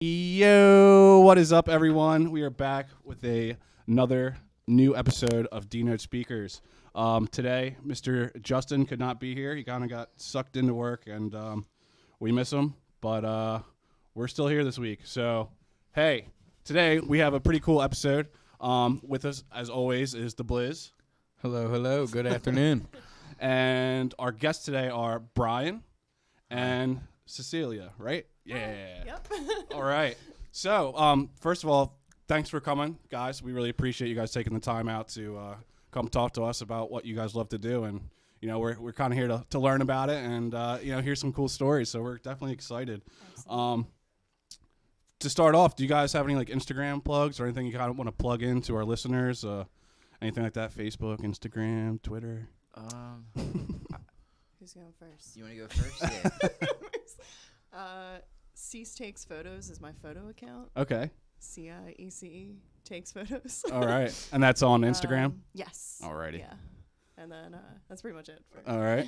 Yo, what is up, everyone? We are back with another new episode of D-Note Speakers. Today, Mr. Justin could not be here. He kind of got sucked into work, and we miss him, but we're still here this week. So, hey, today we have a pretty cool episode. With us, as always, is DuhBlizz. Hello. Good afternoon. And our guests today are Brian and Cecilia, right? Yeah. Yep. All right. So, first of all, thanks for coming, guys. We really appreciate you guys taking the time out to come talk to us about what you guys love to do. And, you know, we're kind of here to learn about it and, you know, hear some cool stories. So we're definitely excited. To start off, do you guys have any, like, Instagram plugs or anything you kind of want to plug in to our listeners? Anything like that? Facebook, Instagram, Twitter? Who's going first? You want to go first? Yeah. Cease Takes Photos is my photo account. Okay. CIECE takes photos. All right. And that's on Instagram? Yes. Alrighty. Yeah. And then that's pretty much it. All right.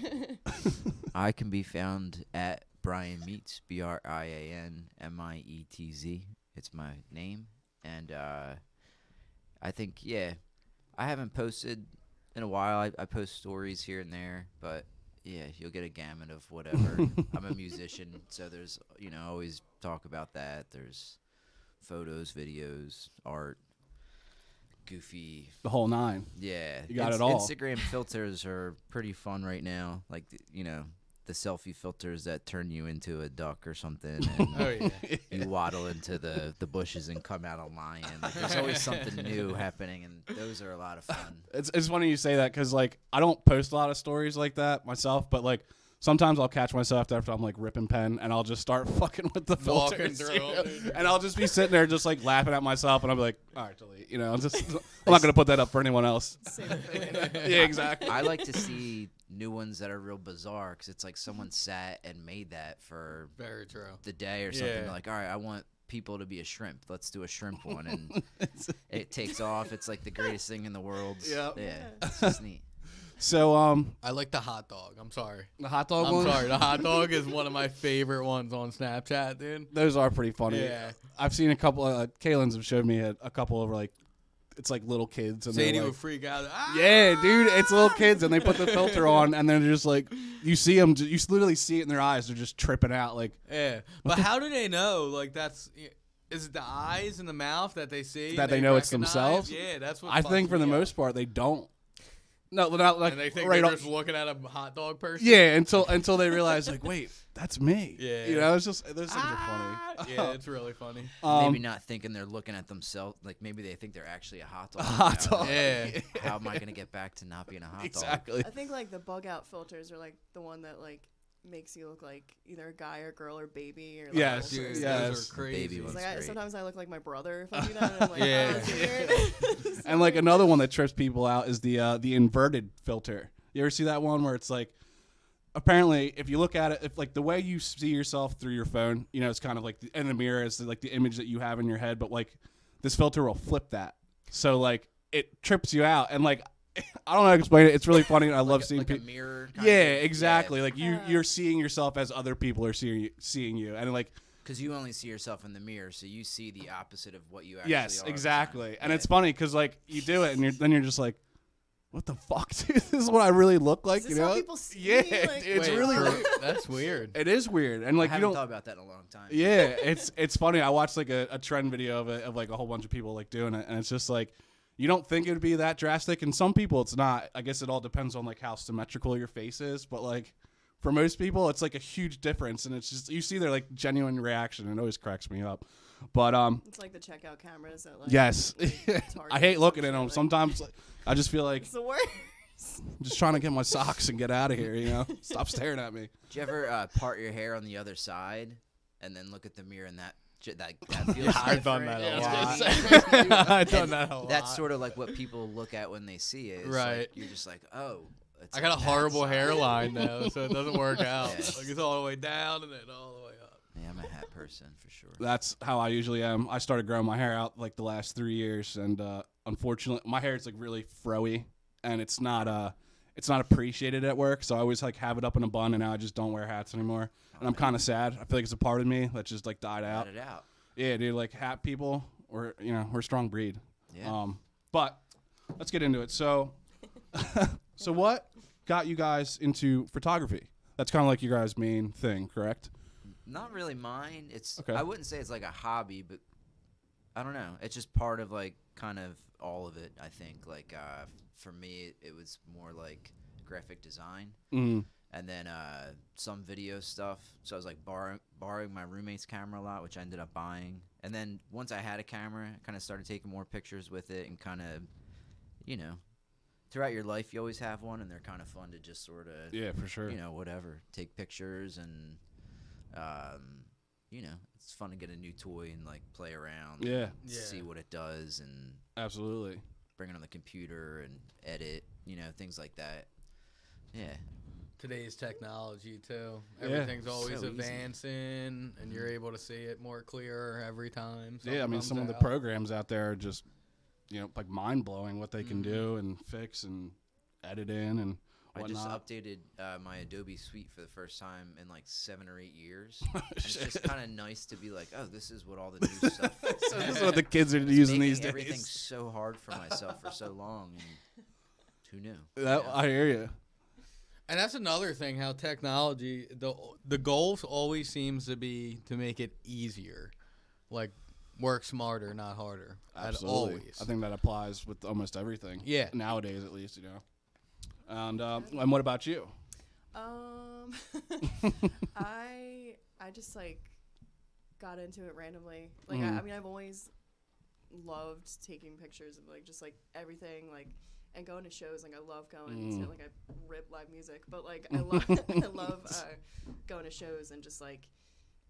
I can be found at Brian Meets, BrianMietz. It's my name. And I think, I haven't posted in a while. I post stories here and there, but yeah, you'll get a gamut of whatever. I'm a musician, so there's, always talk about that. There's photos, videos, art, goofy. The whole nine. Yeah. You got it all. Instagram filters are pretty fun right now. Like, the selfie filters that turn you into a duck or something. And you waddle into the bushes and come out a lion. Like, there's always something new happening, and those are a lot of fun. It's funny you say that because, like, I don't post a lot of stories like that myself, but, like, sometimes I'll catch myself after I'm, like, ripping pen, and I'll just start fucking with the filters. And I'll just be sitting there just, like, laughing at myself, and I'll be like, all right, delete. I'm not going to put that up for anyone else. Yeah, exactly. I like to see new ones that are real bizarre because it's like someone sat and made that for Very true. the day or something. Yeah. They're like, all right, I want people to be a shrimp. Let's do a shrimp one. And it takes off. It's like the greatest thing in the world. Yep. Yeah, it's just neat. So, I like the hot dog. I'm sorry. the hot dog I'm one? sorry. The hot dog is one of my favorite ones on Snapchat, dude. Those are pretty funny. Yeah. I've seen a couple Kaylin's have showed me a couple of, like, it's like little kids. And Sadie they're would like, freak out. Ah! yeah, dude, it's little kids, and they put the filter on, and then they're just like, you see them, you literally see it in their eyes. They're just tripping out, like. Yeah. But how do they know? Like, is it the eyes and the mouth that they see? That they know it's recognize? themselves? Yeah, that's what I think for the me out. most part, they don't. No, not like And they think right they're on. just looking at a hot dog person? Yeah, until they realize, like, wait, that's me. Yeah. It's just those things are funny. Yeah, it's really funny. Maybe not thinking they're looking at themselves. Like, maybe they think they're actually a hot dog. hot dog. Yeah. How am I going to get back to not being a hot dog? Exactly. I think like the bug out filters are like the one that like makes you look like either a guy or girl or baby or like Yes, a little Dude, person. yes. those are crazy. Baby It's ones. like great. sometimes I look like my brother if I do that. And I'm like, Yeah. oh, that's weird. And like another one that trips people out is the inverted filter. You ever see that one where it's like, apparently, if you look at it, if like the way you see yourself through your phone, it's kind of like in the mirror is like the image that you have in your head, but like this filter will flip that, so like it trips you out, and like I don't know how to explain it. It's really funny. And I love seeing like a people. mirror. kind Yeah, of? exactly. Yeah. Like you're seeing yourself as other people are seeing you, and like. Because you only see yourself in the mirror, so you see the opposite of what you actually Yes, are. exactly. And Yeah. it's funny because like you do it, and then you're just like, "What the fuck, dude? This is what I really look like." Is this how people see Yeah, me? Like, it's Wait, really for- that's weird. it is weird, and I like you haven't don't. thought about that in a long time. Yeah, it's funny. I watched like a trend video of it of like a whole bunch of people like doing it, and it's just like you don't think it would be that drastic, and some people it's not. I guess it all depends on like how symmetrical your face is, but like. For most people, it's like a huge difference, and it's just you see their like genuine reaction, and it always cracks me up. But it's like the checkout cameras that like yes, Target I hate or looking some at them. shit, like- Sometimes like, I just feel like it's the worst. I'm just trying to get my socks and get out of here. Stop staring at me. Did you ever part your hair on the other side and then look at the mirror and that feels Yeah, I've done different? that a Yeah, lot. I've done And that a lot. That's sort of like what people look at when they see it. It's Right. Like, you're just like, oh. It's I got a on that horrible side. hairline though, so it doesn't work out. Yeah. Like it's all the way down and then all the way up. Yeah, I'm a hat person for sure. That's how I usually am. I started growing my hair out like the last 3 years, and unfortunately, my hair is like really froey, and it's not appreciated at work. So I always like have it up in a bun, and now I just don't wear hats anymore. And I'm kind of sad. I feel like it's a part of me that just like died out. Got it out. Yeah, dude, like hat people, we're a strong breed. Yeah. But let's get into it. So, so what got you guys into photography? That's kind of like your guys' main thing, correct? Not really mine. It's Okay. I wouldn't say it's like a hobby, but I don't know. It's just part of like kind of all of it. I think like for me, it was more like graphic design, Mm. and then some video stuff. So I was like borrowing my roommate's camera a lot, which I ended up buying. And then once I had a camera, I kind of started taking more pictures with it, and kind of, throughout your life, you always have one, and they're kind of fun to just sort of, Yeah, for sure. whatever, take pictures, and it's fun to get a new toy and like play around, Yeah. and see what it does, and Absolutely. bring it on the computer and edit, things like that. Yeah. Today's technology too. Yeah. Everything's always So easy. advancing, and you're able to see it more clear every time. Yeah, I mean, something some of the comes out. programs out there are just, like mind blowing what they can do and fix and edit in and I just whatnot. updated my Adobe Suite for the first time in like 7 or 8 years. And it's just kind of nice to be like, oh, this is what all the new stuff is. So this is what the kids are I was using making these everything days. so hard for myself for so long, and who knew? I hear you. And that's another thing, how technology, the goal always seems to be to make it easier. Like, work smarter, not harder. Absolutely. Always. I think that applies with almost everything. Yeah. Nowadays, at least, And what about you? I just like got into it randomly. Like Mhm. I mean, I've always loved taking pictures of like just like everything, like, and going to shows. Like I love going to, like, I rip live music, but like I love I love going to shows and just like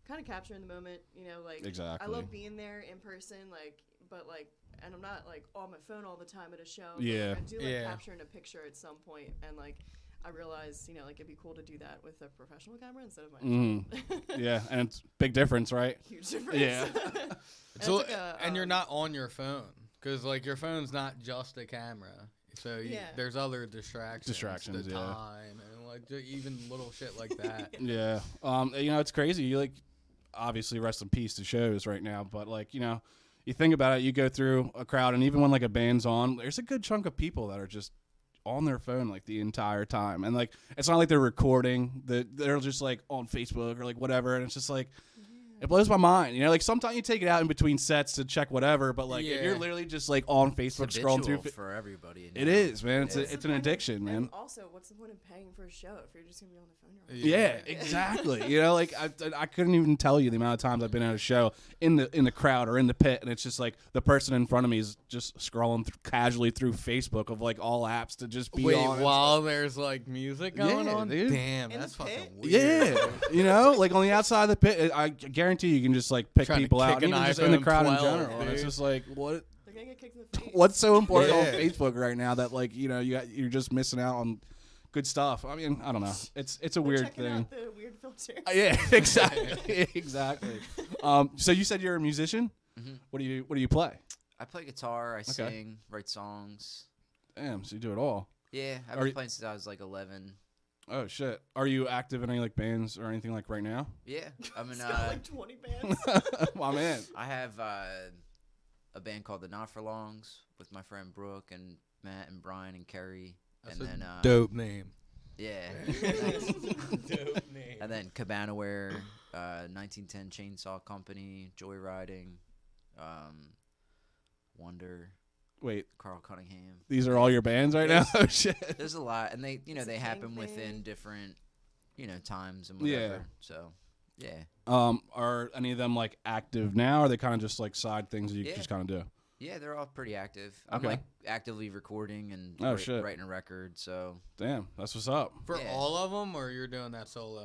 kind of capturing the moment. Like Exactly. I love being there in person. Like, but like, and I'm not like on my phone all the time at a show. but, Yeah. like, I do like Yeah. capturing a picture at some point, and like I realized, like it'd be cool to do that with a professional camera instead of my phone. Yeah, and it's big difference, right? Huge difference. Yeah. And So, it's like a, and you're not on your phone, because like your phone's not just a camera. So Yeah. there's other distractions, the yeah. time, and like even little shit like that. Yeah. It's crazy. You like, obviously, rest in peace to shows right now, but like, you think about it, you go through a crowd, and even when like a band's on, there's a good chunk of people that are just on their phone like the entire time, and like it's not like they're recording, they're just like on Facebook or like whatever, and it's just like it blows my mind. Like sometimes you take it out in between sets to check whatever, but like if Yeah. you're literally just like on Facebook It's scrolling through. habitual for everybody. It is, man. It's Yeah. it's an addiction, man. And also, what's the point of paying for a show if you're just gonna be on the phone? Your whole time? Yeah, exactly. Like I couldn't even tell you the amount of times I've been at a show in the crowd or in the pit, and it's just like the person in front of me is just scrolling casually through Facebook of like all apps to just be Wait, on. while there's like music going Yeah, on? dude. Damn, In that's the fucking pit? weird. Yeah, like on the outside of the pit, I guarantee you can just like pick Trying to people out, kick and an even just in the iPhone crowd in 12, general. And it's dude. just like what. They're gonna get kicked in the face. What's so important on Yeah. Facebook right now that like you're just missing out on good stuff? I mean, I don't know. It's a They're weird checking thing. out the weird filter. Yeah, exactly, exactly. So you said you're a musician. Mhm. What do you play? I play guitar. I sing, write songs. Damn, so you do it all. Yeah, I've Are been you- playing since I was like 11. Oh shit. Are you active in any like bands or anything like right now? Yeah, I mean, It's got like 20 bands. My man. I have a band called the Not For Longs with my friend Brooke and Matt and Brian and Kerry. That's and a then dope name. yeah, Dope name. and then Cabanaware, 1910 Chainsaw Company, Joyriding, Wonder, Wait, Carl Cunningham. these are all your bands right now? Oh shit. There's a lot, and they Is it they happen King within thing? different times and Yeah. whatever. So yeah. Are any of them like active now, or are they kind of just like side things that you Yeah. just kind of do? Yeah, they're all pretty active. I'm Okay. like actively recording and Oh, shit. writing a record. So Damn, that's what's up. For Yeah. all of them, or you're doing that solo?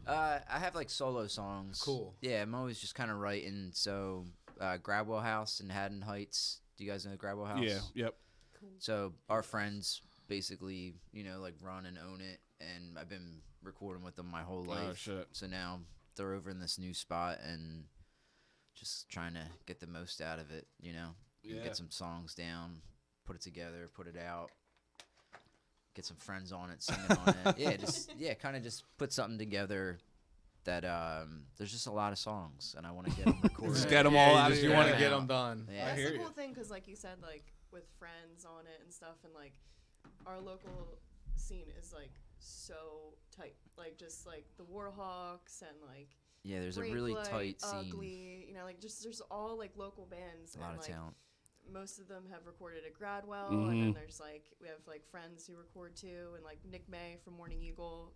I have like solo songs. Cool. Yeah, I'm always just kind of writing. So Grabwell House in Haddon Heights. Do you guys know Grabwell House? Yeah. Yep. So our friends basically, like run and own it, and I've been recording with them my whole life. Oh shit. So now they're over in this new spot and just trying to get the most out of it, Yeah. Get some songs down, put it together, put it out, get some friends on it, singing on it. Yeah, kind of just put something together that there's just a lot of songs, and I want to get them recorded. Just get 'em all out of You your want to head. get them done. Yeah. That's hear the you. cool thing, because like you said, like with friends on it and stuff, and like our local scene is like so tight. Like just like the Warhawks and like Yeah, there's a Brake really Light, tight scene. Ugly, you know, like just there's all like local bands, A lot and of like talent. most of them have recorded at Gradwell, Mhm. and then there's like we have like friends who record too, and like Nick May from Morning Eagle,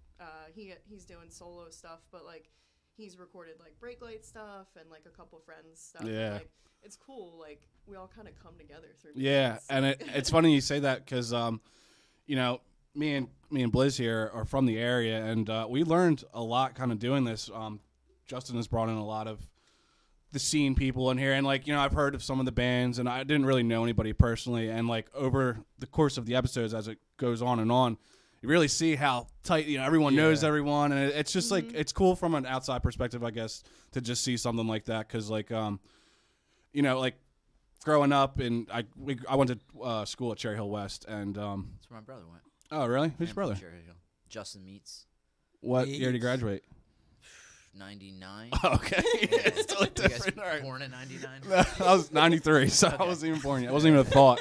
he's doing solo stuff, but like he's recorded like Brake Light stuff and like a couple friends stuff. and, Yeah. like it's cool. Like we all kind of come together through. Yeah, bands. and it's funny you say that because you know, me and Blizz here are from the area, and we learned a lot kind of doing this. Justin has brought in a lot of the scene people in here, and like, you know, I've heard of some of the bands, and I didn't really know anybody personally, and like over the course of the episodes as it goes on, you really see how tight, you know, everyone knows Yeah. everyone, and it's just like it's cool from an outside perspective, I guess, to just see something like that, because like you know, like growing up, and I went to school at Cherry Hill West, and That's where my brother went. oh really? Who's your Yeah, from brother? Cherry Hill. Justin Meets. What year did you Meets. graduate? 99. Okay, it's totally You guys different. All right. born in 99? I was 93, so I wasn't even born yet. I wasn't even a thought.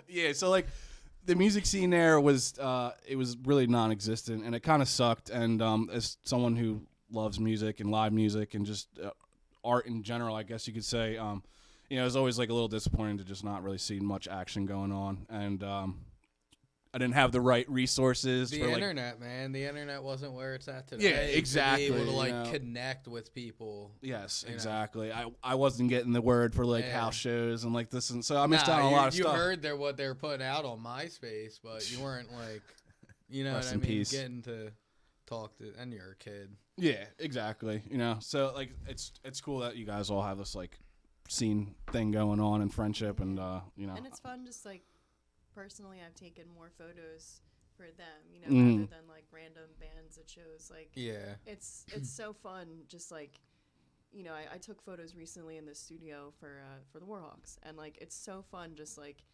Yeah, so like the music scene there was it was really non-existent, and it kind of sucked. And as someone who loves music and live music and just art in general, I guess you could say, you know, it was always like a little disappointing to just not really see much action going on. And I didn't have the right resources The for like internet, man. The internet wasn't where it's at today. Yeah, exactly, To be able to you like know. connect with people. yes, you know. exactly. I wasn't getting the word for like Yeah. house shows and like this, and so I missed Nah, out on a you- lot of you stuff. heard what they were putting out on MySpace, but you weren't like, you know Rest what I in mean, peace. getting to talk to, and you're a kid. Yeah, exactly. You know, so like it's cool that you guys all have this like scene thing going on and friendship, and you know, And it's fun, just like personally, I've taken more photos for them, you know, Mhm. rather than like random bands at shows. Like Yeah. it's so fun, just like, you know, I took photos recently in the studio for the Warhawks, and like it's so fun, just like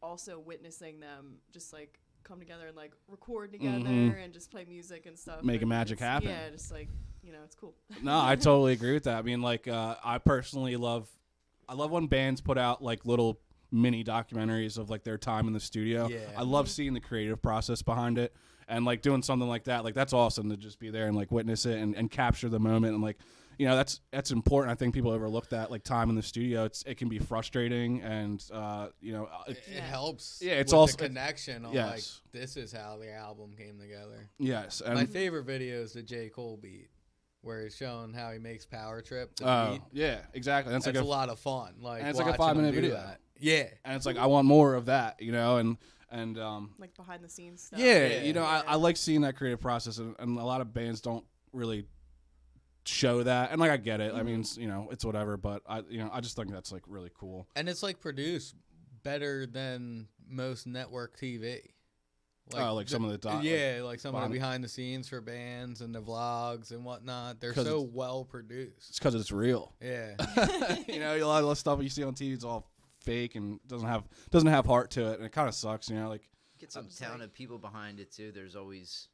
also witnessing them just like come together and like record together Mhm. and just play music and stuff, Making and magic it's- happen. Yeah, just like, you know, it's cool. no, I totally agree with that. I mean, like I personally love when bands put out like little mini documentaries of like their time in the studio. Yeah. I love seeing the creative process behind it, and like doing something like that. Like that's awesome to just be there and like witness it and capture the moment, and like, you know, that's important. I think people overlook that, like time in the studio. It can be frustrating, and you know, It Yeah. helps. Yeah, it's with also- the connection on Yes. like, this is how the album came together. yes, My and favorite video is the J. Cole beat, where he's showing how he makes Power Trip. The beat. yeah, exactly. That's That's like a lot of fun. Like, and it's like a watching 5-minute him do video. that. Yeah. and it's like I want more of that, you know, and Like behind the scenes stuff. yeah, you know, Yeah. I like seeing that creative process, and a lot of bands don't really show that, and like I get it. I mean, you know, it's whatever, but I just think that's like really cool. And it's like produced better than most network TV. Like some of the yeah, like some of the behind- behind the scenes for bands and the vlogs and whatnot. They're 'Cause so it's- well produced. It's because it's real. Yeah. You know, a lot of the stuff you see on TV is all fake and doesn't have heart to it, and it kind of sucks. You know, like Get some just like- talented people behind it too. There's always,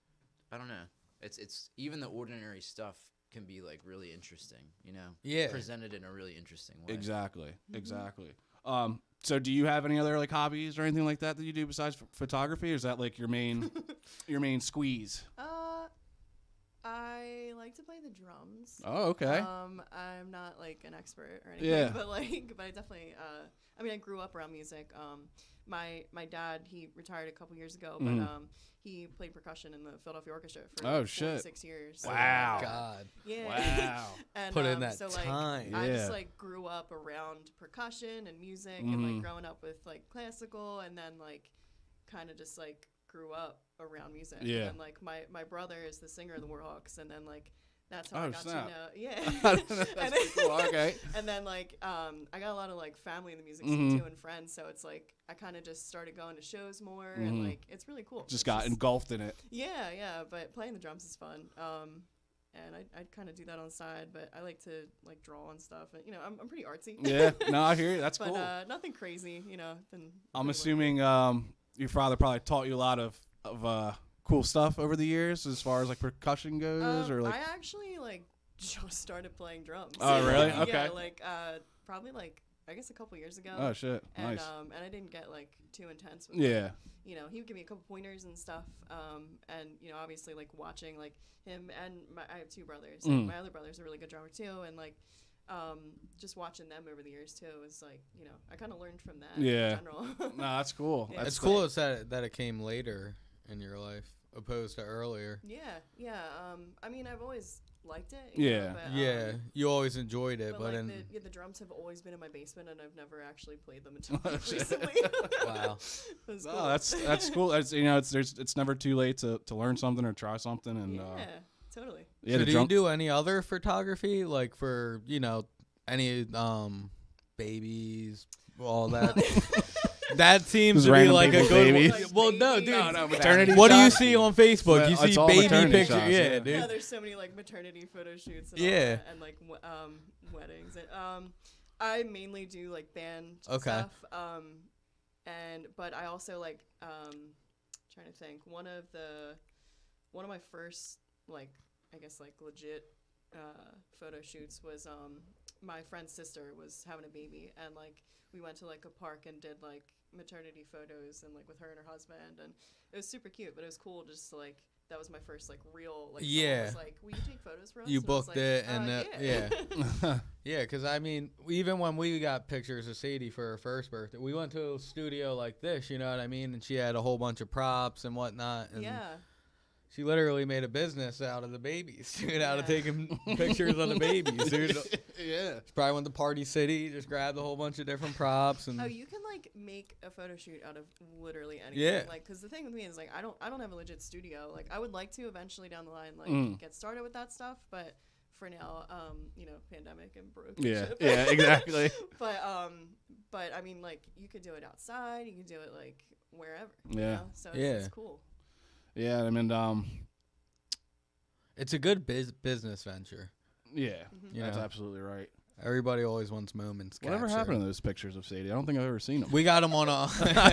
I don't know. It's even the ordinary stuff can be like really interesting. You know, Yeah. presented in a really interesting way. exactly. So do you have any other like hobbies or anything like that you do besides photography? Or is that like your main squeeze? I like to play the drums. Oh, okay. I'm not like an expert or anything, Yeah. but I definitely. I mean, I grew up around music. My dad, he retired a couple years ago, but Mhm. he played percussion in the Philadelphia Orchestra for Oh, like shit. 6 years. Wow. God. Yeah. Wow. And, Put in that so, like, time. I Yeah. just like grew up around percussion and music, and Mhm. like growing up with like classical, and then like kind of just like grew up around music. Yeah. And like my brother is the singer of the Warhawks, and then like that's how Oh, I got snap. to know. Yeah. That's And pretty cool. Okay. And then like I got a lot of like family in the music Mhm. scene too, and friends, so it's like I kind of just started going to shows more, and Mhm. like it's really cool. Just It's got engulfed in it. yeah, but playing the drums is fun. And I'd kind of do that on the side, but I like to like draw and stuff, and you know I'm pretty artsy. Yeah. No, I hear you. That's but cool. nothing crazy, you know. I'm assuming your father probably taught you a lot of cool stuff over the years as far as like percussion goes, or like? I actually like just started playing drums. Oh, really? Yeah, Okay. like probably like I guess a couple years ago. Oh shit, and, nice. And I didn't get like too intense with Yeah. like, you know, he would give me a couple pointers and stuff. And you know, obviously like watching like him and I have two brothers. Like, my other brother's a really good drummer too, and like just watching them over the years too is like, you know, I kind of learned from that. Yeah. In general. No, that's cool. Yeah. That's It's cool that it came later in your life opposed to earlier. Yeah. I mean, I've always liked it. You Yeah. know, but, Yeah, you always enjoyed it, But but like in the drums have always been in my basement, and I've never actually played them until recently. wow. It was cool. No, that's cool. It's, you know, it's never too late to learn something or try something, and yeah, totally. yeah, So the do drum. you do any other photography, like for, you know, any babies, all that? That seems Just to be random like a people's good babies. one. Like Well, no, babies. dude. No, maternity What do you shots. see on Facebook? Well, You it's see all baby maternity pictures. shots, Yeah, yeah. dude. Yeah, there's so many like maternity photo shoots and Yeah. all that, and like weddings. And I mainly do like band Okay. stuff. But I also like trying to think. One of my first like I guess like legit photo shoots was my friend's sister was having a baby, and like we went to like a park and did like maternity photos and like with her and her husband, and it was super cute. But it was cool just to, like that was my first like real like someone Yeah. was like, will you take photos for us? You And I was booked like, it, and yeah. Yeah, because I mean, even when we got pictures of Sadie for her first birthday, we went to a studio like this, you know what I mean? And she had a whole bunch of props and whatnot. And Yeah. she literally made a business out of the babies, dude, out of Yeah. taking pictures of the babies, dude. Yeah. She probably went to Party City, just grabbed a whole bunch of different props. And Oh, you can like make a photo shoot out of literally anything. Yeah. Like, cause the thing with me is like I don't have a legit studio. Like, I would like to eventually down the line like get started with that stuff, but for now, you know, pandemic and broke. and Yeah. shit. Yeah. Exactly. But I mean, like you could do it outside. You could do it like wherever. Yeah. You know? So it's cool. Yeah. I mean, it's a good business venture. yeah. Mhm. You That's know. absolutely right. Everybody always wants moments. Whatever captured. happened to those pictures of Sadie? I don't think I've ever seen them. We got them on a.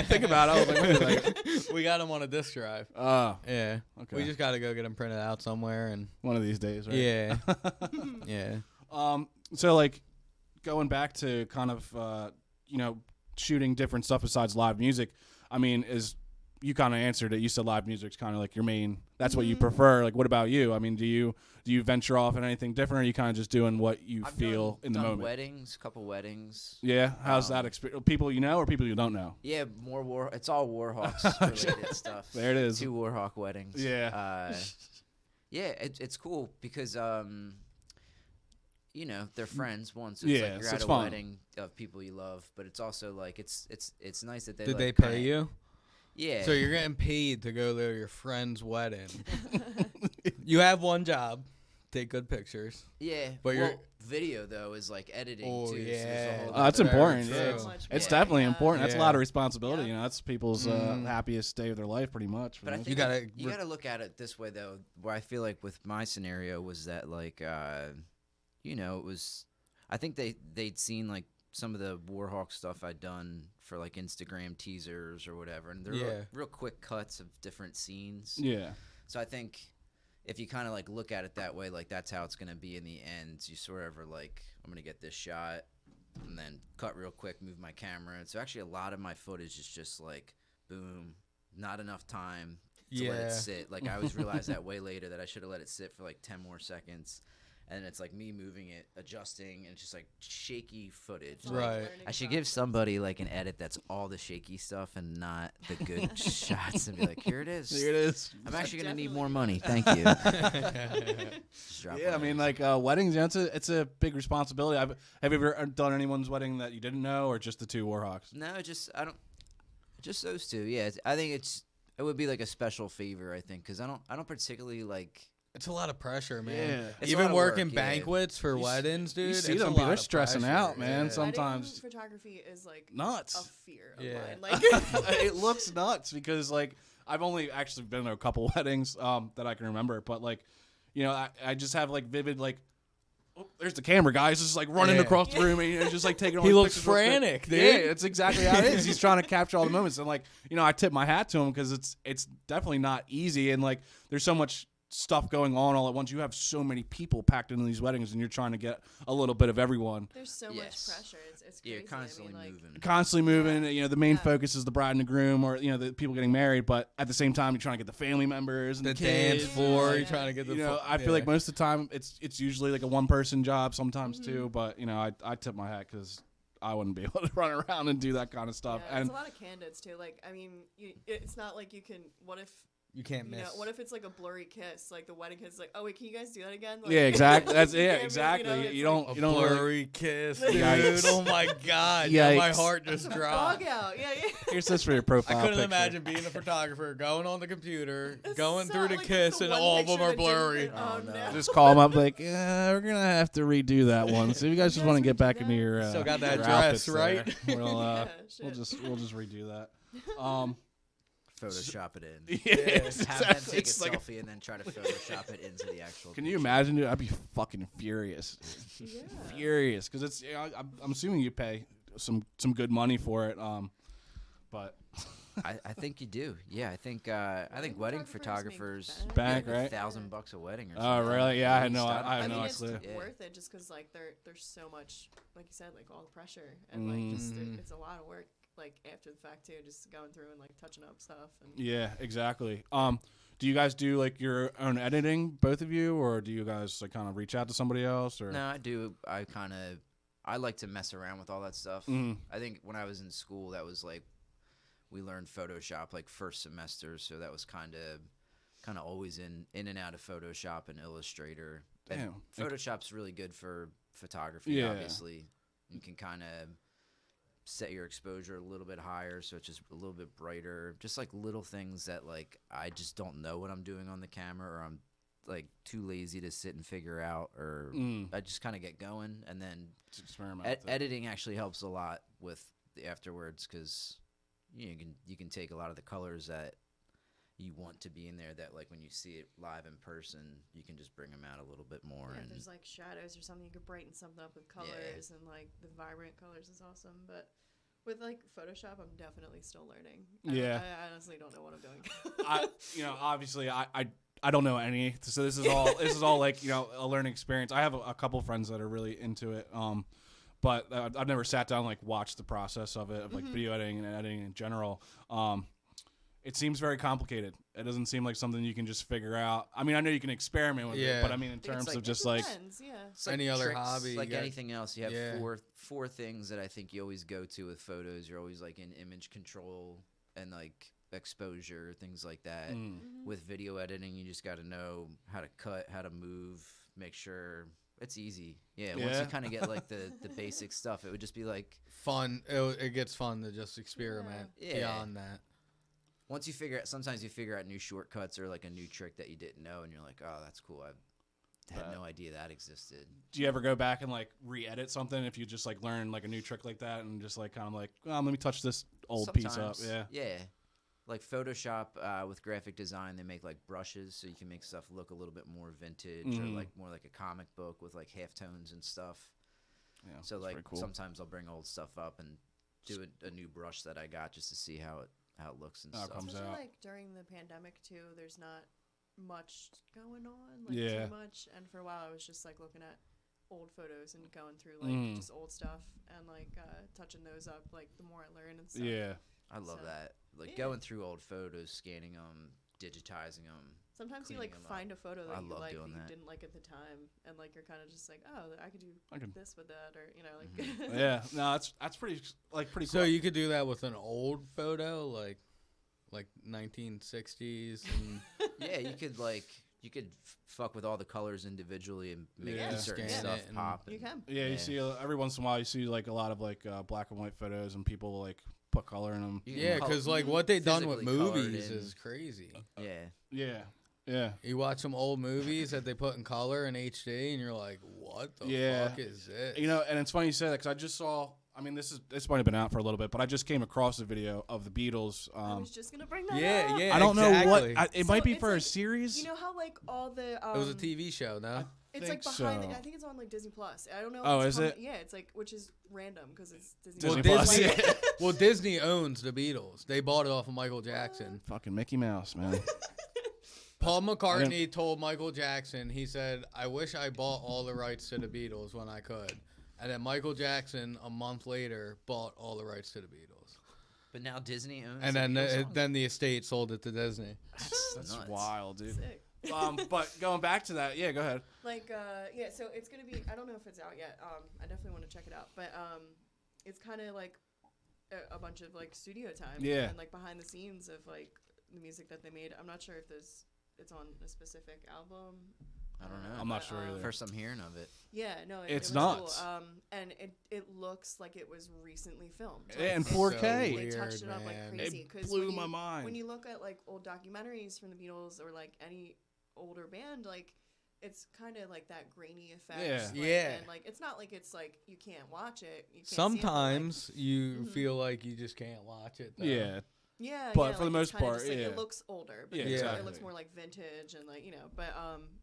Think about it. I was like, wait a second. We got them on a disc drive. Oh, Yeah. okay. We just got to go get them printed out somewhere, and one of these days, right? yeah, yeah. So like going back to kind of you know, shooting different stuff besides live music. I mean, is you kind of answered it. You said live music's kind of like your main. That's what you prefer. Like, what about you? I mean, do you venture off in anything different, or are you kind of just doing what you feel in the done moment? Weddings, couple weddings. Yeah. How's that experience? People you know or people you don't know? Yeah, more It's all Warhawks related stuff. There it is. 2 Warhawk weddings. Yeah. Yeah, it's cool because you know, they're friends. One, so Yeah, it's like you're so at it's a fun. wedding of people you love, but it's also like it's nice that they Did like, they kinda- pay you? Yeah. So you're getting paid to go to your friend's wedding. You have one job, take good pictures. Yeah, But you're- video though is like editing Oh, too. So there's a yeah. whole That's Very important. true. Yeah, So it's, much it's more. definitely Yeah. important. That's a Yeah. lot of responsibility. Yeah. You know, that's people's happiest day of their life, pretty much. But I you know? think gotta you gotta look at it this way though. Where I feel like with my scenario was that like you know, it was I think they'd seen like some of the Warhawk stuff I'd done for like Instagram teasers or whatever, and they're Yeah. real quick cuts of different scenes. Yeah. So I think if you kind of like look at it that way, like that's how it's gonna be in the end. You sort of are like, I'm gonna get this shot, and then cut real quick, move my camera. And so actually, a lot of my footage is just like, boom, not enough time to let Yeah. it sit. Like I always realized that way later that I should have let it sit for like 10 more seconds. And it's like me moving it, adjusting, and it's just like shaky footage. It's all, Right. learning I should give process. somebody like an edit that's all the shaky stuff and not the good shots, and be like, here it is. Here it is. I'm actually gonna need Definitely more do money. that. Thank you. Just drop Yeah, I one mean, in. like weddings. You know, it's a big responsibility. Have you ever done anyone's wedding that you didn't know, or just the 2 Warhawks? No, just those 2. Yeah, I think it would be like a special favor. I think because I don't particularly like. It's a lot of pressure, man. Yeah. It's a Even lot of work, working yeah. banquets for You weddings, dude. you see it's them, a people, lot they're of stressing pressure, out, man. yeah. Sometimes- Wedding photography is like a Nuts. fear of Yeah. mine. Like It looks nuts because like I've only actually been to a couple weddings that I can remember, but like, you know, I just have like vivid like oh, there's the camera guy. He's just like running Yeah. across the room and just like taking all He these looks pictures real quick. frantic, dude. Yeah, it's exactly how it is. He's trying to capture all the moments, and like I tip my hat to him because it's definitely not easy, and like there's so much stuff going on all at once. You have so many people packed into these weddings, and you're trying to get a little bit of everyone. There's so Yes. much pressure. It's crazy. You're constantly I mean, like, moving. Constantly moving. The main Yeah. focus is the bride and the groom, or the people getting married. But at the same time, you're trying to get the family members and The the dance kids. floor, Yeah. you're trying to get the. I feel like most of the time it's usually like a one person job, sometimes two. But I tip my hat because I wouldn't be able to run around and do that kind of stuff. yeah, And it's a lot of candidates too. Like, I mean, it's not like you can. What if you can't you miss. know? What if it's like a blurry kiss? Like the wedding kiss, is like, oh wait, can you guys do that again? Like, yeah, exactly. That's you yeah, can't exactly. move, You know, don't it's you don't really- blurry kiss, dude. Yikes. Oh my god, yeah, my Yikes. heart just like, dropped. bug out. Yeah, yeah. Here's this for your profile. I couldn't picture. imagine being a photographer, going on the computer, It's going so, through the like, kiss, the and one all of them picture are that didn't blurry. fit. Oh, Oh, no. no. Just call them up like, we're gonna have to redo that one. So if you guys just You want to guys get back redo into that? your Still got that your dress, outfits right? there, We'll Yeah, we'll shit. just redo that. Photoshop it in. Yeah, Have them exactly. take a It's like selfie and then try to Photoshop it into the actual. can you picture. imagine, dude? I'd be fucking furious. Yeah. Furious because it's. I'm assuming you pay some good money for it. But I think you do. Yeah, I think wedding photographers Bank, make right? $1,000 a wedding or Oh, something. really? Yeah, I At had no- least. I I have mean, no it's clue. Yeah. worth it just because like there's so much, like you said, like all the pressure and like just it's a lot of work. Like after the fact too, just going through and like touching up stuff. And yeah, exactly. Do you guys do like your own editing, both of you, or do you guys like kind of reach out to somebody else? Or No, I do. I like to mess around with all that stuff. Mhm. I think when I was in school, that was like we learned Photoshop like first semester, so that was kind of always in and out of Photoshop and Illustrator. And Damn. Photoshop's really good for photography. Yeah. Obviously, you can kind of set your exposure a little bit higher, so it's just a little bit brighter. Just like little things that like I just don't know what I'm doing on the camera, or I'm like too lazy to sit and figure out, or I just kind of get going, and then Just experiment. with it. editing actually helps a lot with the afterwards, because you can take a lot of the colors that you want to be in there, that like when you see it live in person, you can just bring them out a little bit more. yeah, if And there's like shadows or something, you could brighten something up with colors and like the vibrant colors is awesome. But with like Photoshop, I'm definitely still learning. Yeah. I honestly don't know what I'm doing. Obviously, I don't know any. So this is all like a learning experience. I have a couple friends that are really into it. But I've never sat down and like watched the process of it, of like video editing and editing in general. It seems very complicated. It doesn't seem like something you can just figure out. I mean, I know you can experiment with it, Yeah. but I mean, in It's terms like, of just it like, depends, yeah. it's like Any other tricks, hobby, you like got- anything else, you have Yeah. four things that I think you always go to with photos. You're always like in image control and like exposure, things like that. With video editing, you just got to know how to cut, how to move, make sure it's easy. Yeah, once Yeah. you kind of get like the basic stuff, it would just be like Fun. It gets fun to just experiment Yeah. beyond that. once you figure out, sometimes you figure out new shortcuts or like a new trick that you didn't know, and you're like, oh, that's cool. I had no idea that existed. do you ever go back and like re-edit something if you just like learn like a new trick like that and just like kind of like, let me touch this old piece up? Sometimes, Yeah. Yeah. Like Photoshop with graphic design, they make like brushes, so you can make stuff look a little bit more vintage or like more like a comic book with like halftones and stuff. Yeah, So that's like pretty cool. sometimes I'll bring old stuff up and do a new brush that I got just to see how it looks and How it stuff. comes Especially out. like during the pandemic too, there's not much going on, like Yeah. too much. And for a while, I was just like looking at old photos and going through like just old stuff and like touching those up. Like the more I learn and stuff. Yeah. I love So, that. Like yeah. going through old photos, scanning them, digitizing them. Sometimes you Cleaning like 'em up. find a photo that I you love like doing that you that. didn't like at the time, and like you're kind of just like, oh, I could do could- this with that, or like. Yeah. No, that's pretty pretty So cool. you could do that with an old photo, like 1960s, and Yeah, you could fuck with all the colors individually and make Yeah. certain Scan stuff it and- pop. You and- can. Yeah, you see every once in a while you see like a lot of like black and white photos and people like put color in them. You can yeah, col- because like what they've done with physically colored movies in. is crazy. Yeah. Yeah, yeah, You watch some old movies that they put in color in HD, and you're like, "What the Yeah. fuck is this?" and it's funny you say that because I just saw. I mean, this might have been out for a little bit, but I just came across a video of the Beatles. I was just gonna bring that yeah, up. yeah. I don't know what exactly. it So might be it's for a like, series. You know how like all the It was a TV show, no? It's think like behind. so. I think it's on like Disney Plus. I don't know. If Oh, it's is it? Yeah, it's like which is random because it's Disney. Disney Well, Plus, Disney, yeah. well, Disney owns the Beatles. They bought it off of Michael Jackson. Fucking Mickey Mouse, man. Paul McCartney told Michael Jackson, he said, "I wish I bought all the rights to the Beatles when I could." And then Michael Jackson, a month later, bought all the rights to the Beatles. But now Disney owns. And the then Beatles songs? then the estate sold it to Disney. That's nuts. wild, dude. Sick. But going back to that, yeah, go ahead. Like yeah, so it's gonna be. I don't know if it's out yet. I definitely want to check it out. But it's kind of like a bunch of like studio time. Yeah. And like behind the scenes of like the music that they made. I'm not sure if it's on a specific album. I don't know. I'm not sure either. First I'm hearing of it. Yeah, no, it It's was nuts. Cool. And it looks like it was recently filmed. Yeah, in Like, 4K. They Weird, touched it up like man. crazy. It 'cause blew when my you- mind. When you look at like old documentaries from the Beatles or like any older band, like it's kind of like that grainy effect. Yeah. Like, Yeah. And like it's not like it's like you can't watch it. You can't see it, but, Sometimes you Mhm. feel like you just can't watch it. Though. Yeah. like, yeah, but yeah, for the like, most it's kinda part, just, like, yeah. it looks older. But Yeah, it exactly. looks more like vintage and like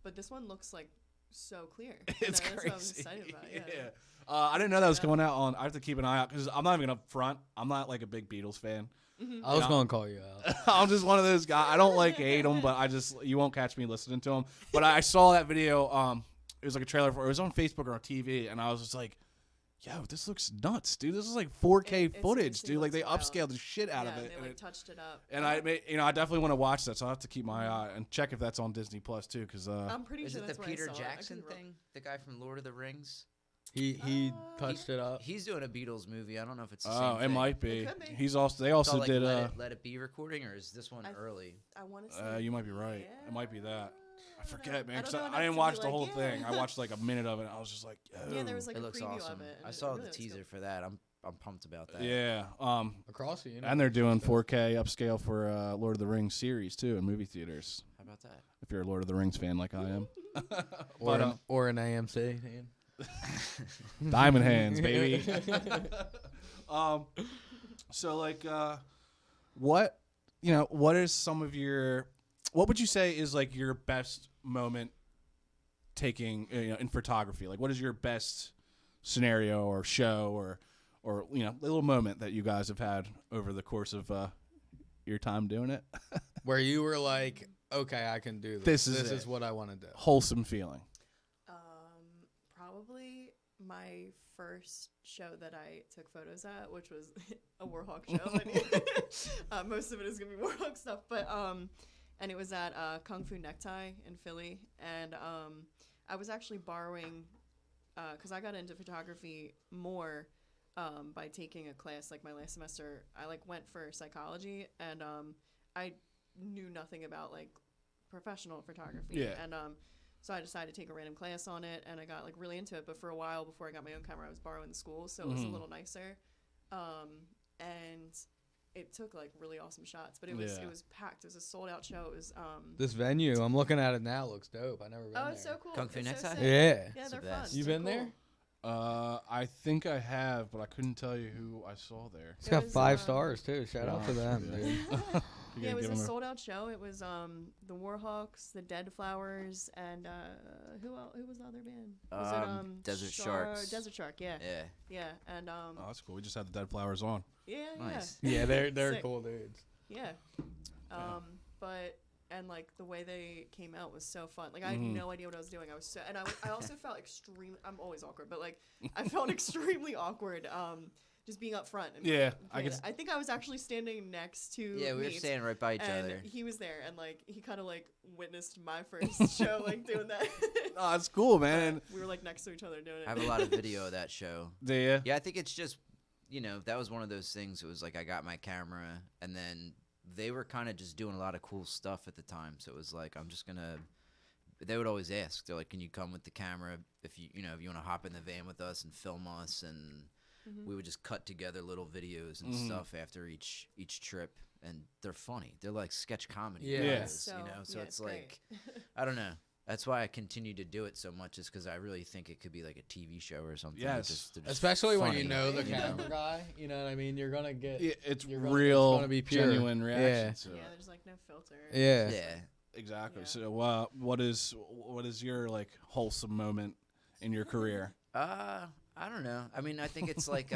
but this one looks like so clear. It's That's crazy. what I'm excited about. Yeah. I didn't know that was Yeah. coming out on. I have to keep an eye out because I'm not even gonna front. I'm not like a big Beatles fan. Mhm. I was Yeah. going to call you out. I'm just one of those guys. I don't like hate them, but you won't catch me listening to them. But I saw that video. It was like a trailer for. It was on Facebook or on TV, and I was just like, "Yo, this looks nuts, dude. This is like 4K It footage, seriously dude. Like they looks wild. upscaled the shit out yeah, of it." They And like it- touched it up. and I definitely want to watch that, so I will have to keep my eye and check if that's on Disney Plus too, because I'm pretty Is sure it that's the where I Peter saw it. I Jackson could be wrong. thing? The guy from Lord of the Rings? He touched it up. He's doing a Beatles movie. I don't know if it's the oh, same it thing. might be. It could be. He's also they It's also all like did Let It Be recording, or is this one I- early? I want to say. you might be right. It might be that. I don't forget, know. man. 'Cause don't know I enough didn't to watch be the whole like, thing. yeah. I watched like a minute of it. And I was just like, Yeah, "Yo." there was like It a looks preview awesome. of it. and I it saw really the looks teaser cool. for that. I'm pumped about that. Yeah. Across the universe. And they're doing 4K upscale for Lord of the Rings series too in movie theaters. How about that? If you're a Lord of the Rings fan like I am, or, but or an AMC. Ian. Diamond Hands, baby. So like, what is some of what would you say is like your best moment taking in photography? Like, what is your best scenario or show or little moment that you guys have had over the course of your time doing it? Where you were like, okay, I can do This this. is This it. is what I want to do. Wholesome feeling. Probably my first show that I took photos at, which was a Warhawk show. I mean, most of it is gonna be Warhawk stuff, but and it was at Kung Fu Necktie in Philly, and I was actually borrowing because I got into photography more by taking a class like my last semester. I like went for psychology, and I knew nothing about like professional photography, Yeah. and so I decided to take a random class on it, and I got like really into it. But for a while before I got my own camera, I was borrowing the school, so it was a little nicer. And it took like really awesome shots, but it was packed. It was a sold out show. It was This venue, I'm looking at it now, looks dope. I never been oh, there. it's so cool. Kung Fu It's so Necktie? sick. Yeah. Yeah, It's they're the fun. best. You They're been there? cool. I think I have, but I couldn't tell you who I saw there. It's It got was, 5 stars too. Shout out to Gosh, them, yeah. dude. You Yeah, it gotta was give a them sold out show. It was the Warhawks, the Dead Flowers, and who was the other band? Was it Desert Sharks. Desert Shark, yeah. Yeah. Yeah, and Oh, that's cool. We just had the Dead Flowers on. yeah, Nice. Yeah, they're Sick. cool dudes. yeah. But and like the way they came out was so fun. Like I had no idea what I was doing. I also felt extremely. I'm always awkward, but like I felt extremely awkward. Just being up front. And Yeah, I think I was actually standing next to. Yeah, we were Nate, standing right by each and other. he was there, and like he kind of like witnessed my first show, like doing that. Oh, that's cool, man. We were like next to each other doing it. I have a lot of video of that show. Yeah. Yeah, I think it's just, that was one of those things. It was like I got my camera, and then they were kind of just doing a lot of cool stuff at the time. So it was like, I'm just going to, they would always ask. They're like, can you come with the camera if you want to hop in the van with us and film us? And we would just cut together little videos and stuff after each trip. And they're funny. They're like sketch comedy. Yeah. videos, So, So yeah, it's great. like, I don't know. That's why I continue to do it so much, is because I really think it could be like a TV show or something. Yes. They're just Especially when funny, you know the you know? camera guy. You know what I mean? You're gonna get. It's You're gonna- real, it's gonna be pure. genuine reaction. Yeah, there's like no filter. Yeah. Yeah. Exactly. Yeah. So, what is your like wholesome moment in your career? I don't know. I mean, I think it's like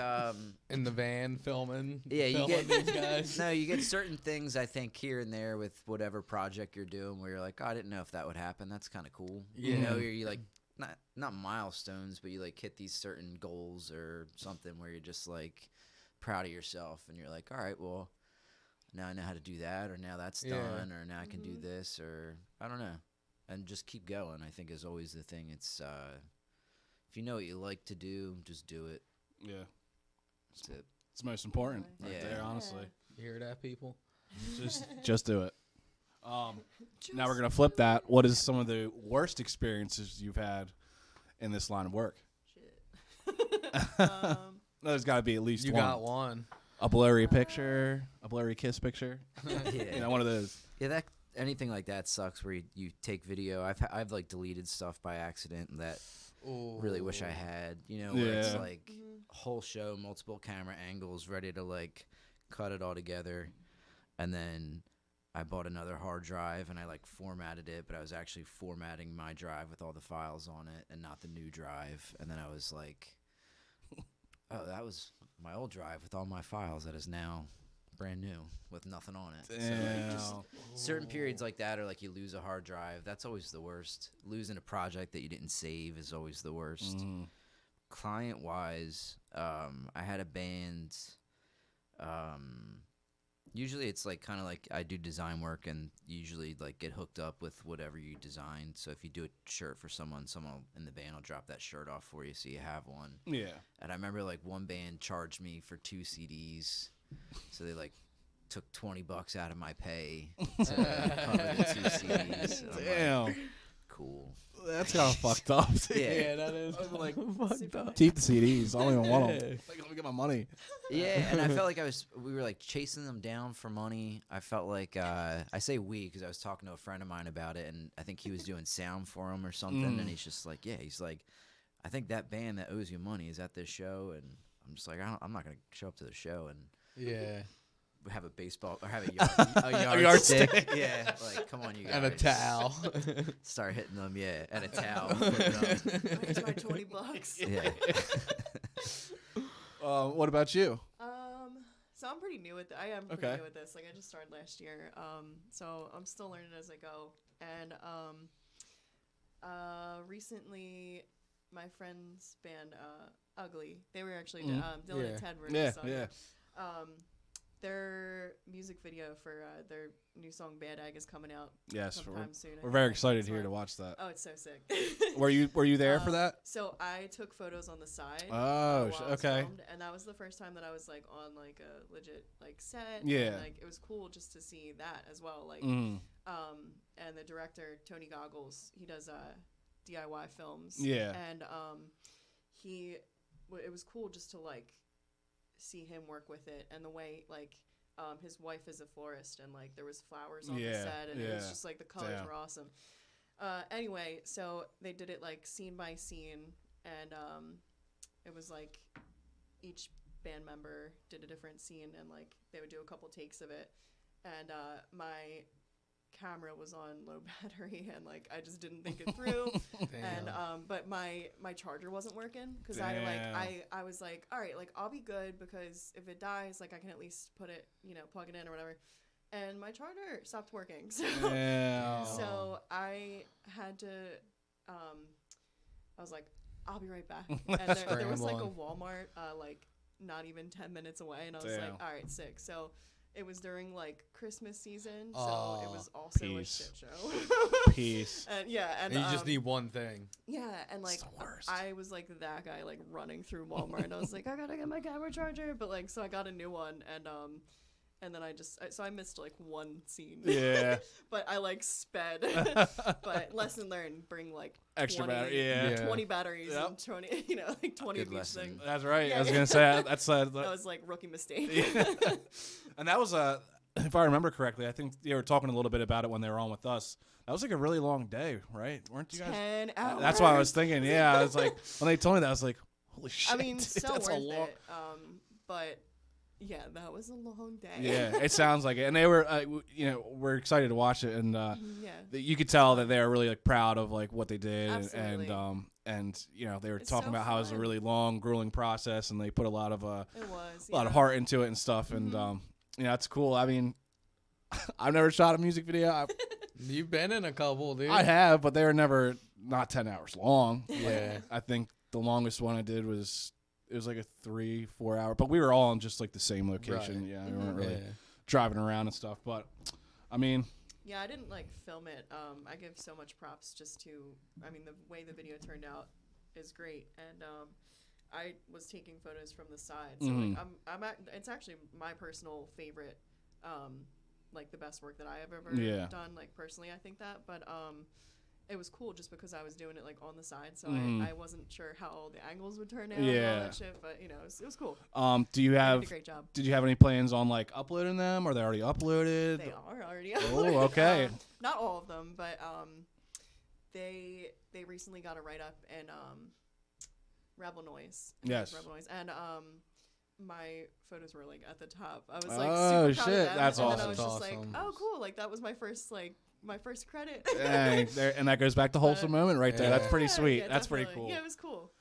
In the van filming. Yeah, you filming get these guys. no, you get certain things I think here and there with whatever project you're doing where you're like, oh, I didn't know if that would happen. That's kind of cool. Yeah. You know, you like not milestones, but you like hit these certain goals or something where you're just like proud of yourself and you're like, all right, well, now I know how to do that, or now that's Yeah. done, or now I can do this, or I don't know, and just keep going. I think is always the thing. It's if you know what you like to do, just do it. Yeah, That's it. it's most important right Yeah. there. Honestly, You hear that, people? just do it. Now we're gonna flip that. What is some of the worst experiences you've had in this line of work? Shit. There's got to be at least You one. got one. A blurry picture, a blurry kiss picture. Yeah. You know, one of those. Yeah, that anything like that sucks. Where you take video. I've like deleted stuff by accident that really wish I had. You know, where it's Yeah. like whole show, multiple camera angles, ready to like cut it all together, and then I bought another hard drive and I like formatted it, but I was actually formatting my drive with all the files on it and not the new drive. And then I was like, oh, that was my old drive with all my files that is now brand new with nothing on it. So like, just certain periods like that, or like you lose a hard drive, that's always the worst. Losing a project that you didn't save is always the worst. Client wise, I had a band. Usually it's like kind of like I do design work and usually like get hooked up with whatever you design. So if you do a shirt for someone in the band will drop that shirt off for you so you have one. Yeah. And I remember like one band charged me for 2 CDs. So they like took $20 out of my pay to cover the 2 CDs. And I'm like, Damn. cool. That's kind of fucked up. Yeah. that is like, fucked up. Keep the CDs. I don't even want them. Like, let me get my money. Yeah, and I felt like we were like chasing them down for money. I felt like I say we because I was talking to a friend of mine about it, and I think he was doing sound for him or something, and he's just like, yeah, he's like, I think that band that owes you money is at this show, and I'm just like, I'm not gonna show up to the show and Yeah. have a baseball or have a yardstick. Yeah, like come on, you guys. And a towel. Start hitting them, yeah, and a towel. Put it up. Here's my $20. Yeah. What about you? So I'm pretty new I am pretty Okay. new at this. Like I just started last year. So I'm still learning as I go. And recently, my friend's band, Ugly, they were actually Dylan and Ted were in the song. Yeah. Their music video for their new song "Bad Egg" is coming out Yes, sometime soon. I we're think, very next excited here month. to watch that. Oh, it's so sick. Were you there for that? So I took photos on the side. Oh, while it was okay. filmed, and that was the first time that I was like on like a legit like set. Yeah. And, like it was cool just to see that as well. Like, and the director Tony Goggles, he does DIY films. Yeah. And it was cool just to like see him work with it, and the way like his wife is a florist, and like there was flowers on the set, and it was just like the colors were awesome. Anyway, so they did it like scene by scene, and it was like each band member did a different scene, and like they would do a couple takes of it, and my camera was on low battery, and like I just didn't think it through. And but my charger wasn't working because I was like, all right, like I'll be good because if it dies, like I can at least put it, plug it in or whatever. And my charger stopped working, so I had to I was like, I'll be right back. And there was like a Walmart like not even 10 minutes away, and I was like, all right, sick. So it was during like Christmas season, so it was also a shit show. Peace. And and you just need one thing. Yeah, and like It's the worst. I was like that guy like running through Walmart, and I was like, I gotta get my camera charger, but like so I got a new one, and then I missed like one scene. Yeah. But I like sped. But lesson learned: bring like Extra 20, battery. Yeah. 20 batteries Yep. and 20, like 20 Good of each lesson. thing. That's right. Yeah. I was gonna say that's That was like rookie mistake. And that was if I remember correctly, I think they were talking a little bit about it when they were on with us. That was like a really long day, right? Weren't you guys? 10 hours. That's what I was thinking. Yeah, I was like, when they told me that, I was like, holy shit. I mean, so that's worth a long. it. But Yeah, that was a long day. Yeah, it sounds like it. And they were, we're excited to watch it, and you could tell that they were really like proud of like what they did, Absolutely. and they were It's talking so about how it was a fun. really long, grueling process, and they put a lot of It was. a lot of heart into it and stuff, and it's cool. I mean, I've never shot a music video. You've been in a couple, dude. I have, but they were never not 10 hours long. Yeah. I think the longest one I did was like a 3-4 hour, but we were all in just like the same location. Right. Yeah, we weren't really Yeah. driving around and stuff. But I mean, Yeah, I didn't like film it. I give so much props just to, I mean, the way the video turned out is great, and I was taking photos from the side, so like it's actually my personal favorite, like the best work that I have ever done. Like personally, I think that, but it was cool just because I was doing it like on the side, so I wasn't sure how the angles would turn out and all that shit, but it was cool. Do you have? Did a great job. Did you have any plans on like uploading them, or they already uploaded? They are already Oh, okay. Not all of them, but they recently got a write up in Rebel Noise. Yes. Rebel Noise, and my photos were like at the top. I was like, Oh, super proud shit, of them. that's and awesome. then I was That's just like, awesome. oh, cool. Like that was my first credit. Dang, and that goes back to wholesome moment right there. Yeah. That's pretty sweet. Yeah, That's pretty definitely. cool. Yeah, it was cool.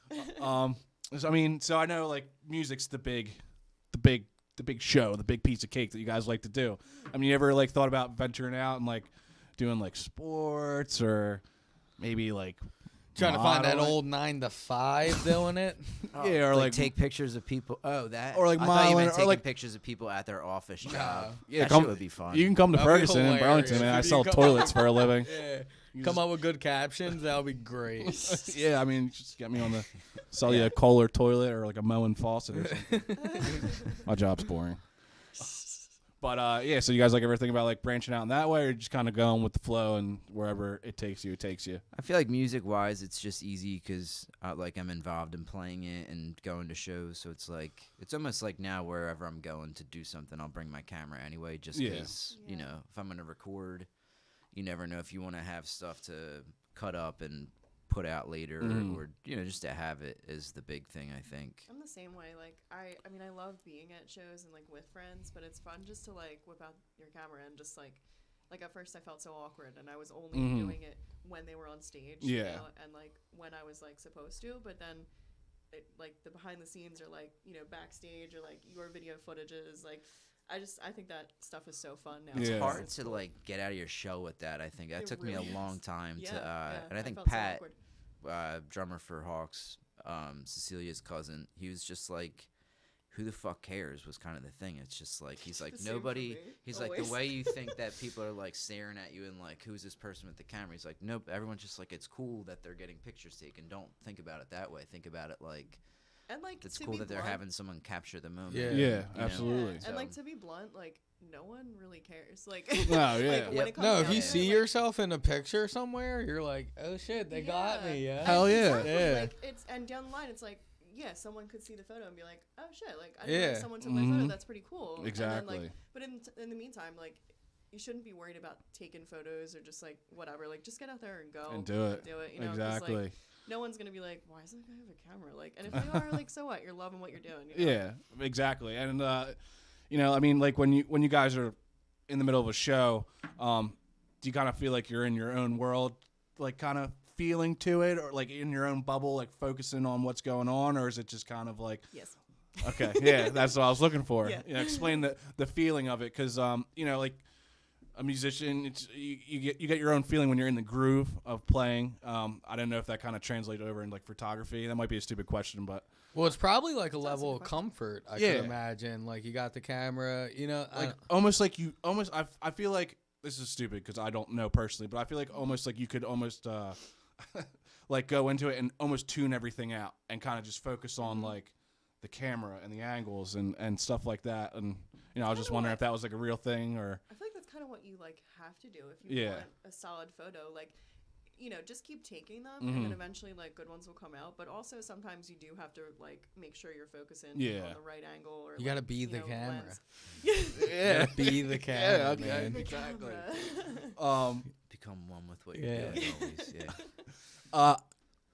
So I know like music's the big show, the big piece of cake that you guys like to do. I mean, you ever like thought about venturing out and like doing like sports or maybe like Trying to find that modeling? old 9 to 5 doing it. Yeah, or like take pictures of people. Oh, that. Or, like, I thought you modeling, meant or, taking like- pictures of people at their office job. Yeah, that shit would be fun. You can come to That'd be Ferguson in Burlington, man. I hilarious. sell You come- toilets for a living. Yeah. Come up with good captions. That'll be great. Yeah, I mean, just get me on the sell you a Kohler toilet or like a Moen faucet or something. My job's boring. But yeah, so you guys like ever think about like branching out in that way, or just kind of going with the flow and wherever it takes you, it takes you? I feel like music-wise, it's just easy because like I'm involved in playing it and going to shows. So it's like it's almost like now wherever I'm going to do something, I'll bring my camera anyway. Just because if I'm gonna record, you never know if you want to have stuff to cut up and put out later, or just to have it is the big thing, I think. I'm the same way. Like I mean, I love being at shows and like with friends, but it's fun just to like whip out your camera and just like at first I felt so awkward, and I was only doing it when they were on stage, and like when I was like supposed to, but then like the behind the scenes or like backstage or like your video footages, like I think that stuff is so fun now. It's Yeah. hard to like get out of your shell with that. I think that It took me really a long is. time Yeah, to, and I think felt so Pat, awkward. drummer for Hawks, Cecilia's cousin, he was just like, who the fuck cares was kind of the thing. It's just like, he's like, The same for nobody, me, he's like, always. the way you think that people are like staring at you and like, who's this person with the camera? He's like, nope, everyone's just like, it's cool that they're getting pictures taken. Don't think about it that way. Think about it like, And like it's to cool be that they're blunt, having someone capture the moment. Yeah. Yeah, you know? absolutely. And like So- to be blunt, like no one really cares. Like No, yeah. like, when Yep. it comes No, if down you to it, see like, yourself in a picture somewhere, you're like, oh shit, they got me. Yeah. Hell yeah. Exactly. Yeah. Like it's and down the line, it's like someone could see the photo and be like, oh shit, like I Yeah. know someone took my photo. That's pretty cool. Exactly. And then, like, but in the meantime, like you shouldn't be worried about taking photos or just like whatever. Like just get out there and go And do it. Do it. You know, 'cause, Exactly. like, no one's gonna be like, why doesn't that guy have a camera? Like, and if they are, like, so what? You're loving what you're doing. You know? Yeah, exactly. And I mean, like when you guys are in the middle of a show, do you kind of feel like you're in your own world, like kind of feeling to it, or like in your own bubble, like focusing on what's going on, or is it just kind of like, Yes. okay, yeah, that's what I was looking for. Yeah. Explain the feeling of it, because like a musician, it's you get your own feeling when you're in the groove of playing. I don't know if that kind of translates over in like photography. That might be a stupid question, but Well, it's probably like a That's level a of good comfort, I Yeah. could imagine. Like, you got the camera, like almost like you almost I feel like this is stupid because I don't know personally, but I feel like almost like you could almost like go into it and almost tune everything out and kind of just focus on like the camera and the angles and stuff like that. And I was just Kinda wondering what- if that was like a real thing or I feel like that's kind of what you like have to do if you Yeah. want a solid photo. Like, just keep taking them, and then eventually like good ones will come out. But also sometimes you do have to like make sure you're focusing Yeah. on the right angle or You gotta like, be the camera. lens. yeah, be the camera, yeah, okay, man. exactly. Camera. Become one with what you're Yeah. doing always. Yeah.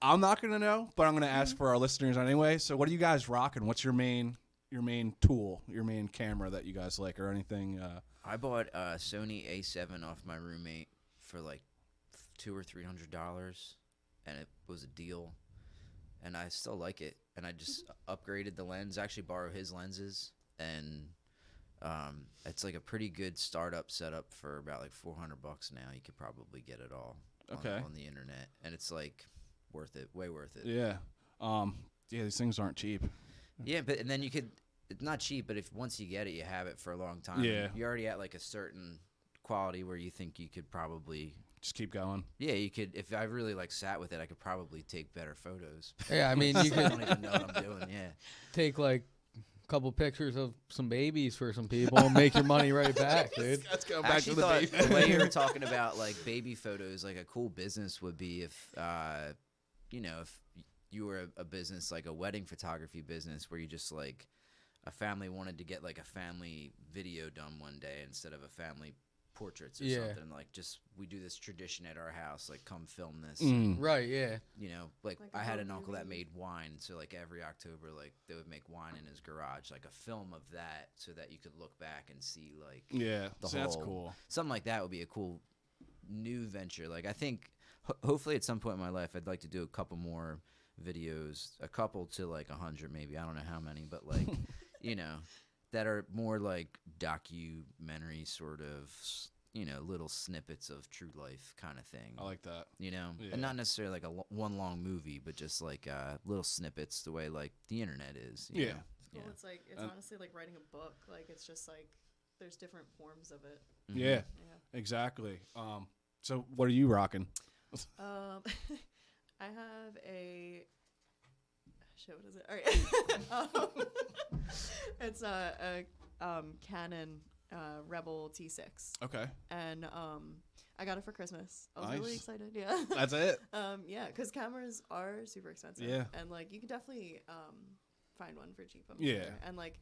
I'm not gonna know, but I'm gonna ask for our listeners anyway. So, what are you guys rocking? What's your main your main tool, your main camera that you guys like, or anything? I bought a Sony A7 off my roommate for like $200 or $300, and it was a deal. And I still like it. And I just upgraded the lens. I actually borrow his lenses, and it's like a pretty good startup setup for about like $400 now. You could probably get it all on the internet, and it's like worth it, way worth it. Yeah. Yeah, these things aren't cheap. Yeah, and then you could. It's not cheap, but if once you get it, you have it for a long time. Yeah. You're already at like a certain quality where you think you could probably just keep going. Yeah, you could. If I really like sat with it, I could probably take better photos. Yeah, I mean, you I could don't even know what I'm doing. Yeah. take like a couple pictures of some babies for some people and make your money right back, dude. Let's go I back to actually the thought baby. the way you were talking about like baby photos, like a cool business would be if, if you were a business like a wedding photography business where you just like a family wanted to get like a family video done one day instead of a family portraits or something. Like just we do this tradition at our house, like come film this. Right, yeah. Like Like I a had whole an uncle that movie. made wine, so like every October, like they would make wine in his garage, like a film of that, so that you could look back and see like Yeah, the so that's whole- cool. something like that would be a cool new venture. Like I think hopefully at some point in my life I'd like to do a couple more videos, a couple to like 100 maybe. I don't know how many, but like that are more like documentary sort of little snippets of true life kind of thing. I like that. And Yeah. not necessarily like one long movie, but just like little snippets the way like the internet is. you Yeah. know? Well, Yeah. it's like it's honestly like writing a book. Like it's just like there's different forms of it. Mhm. Yeah, Yeah. exactly. So what are you rocking? I have a shit. What is it? All right. It's a Canon Rebel T6, Okay, and I got it for Christmas. I was really Nice. excited. Yeah. that's it. Yeah, because cameras are super expensive. Yeah. And like you can definitely find one for cheap. I'm Yeah. sure. And like,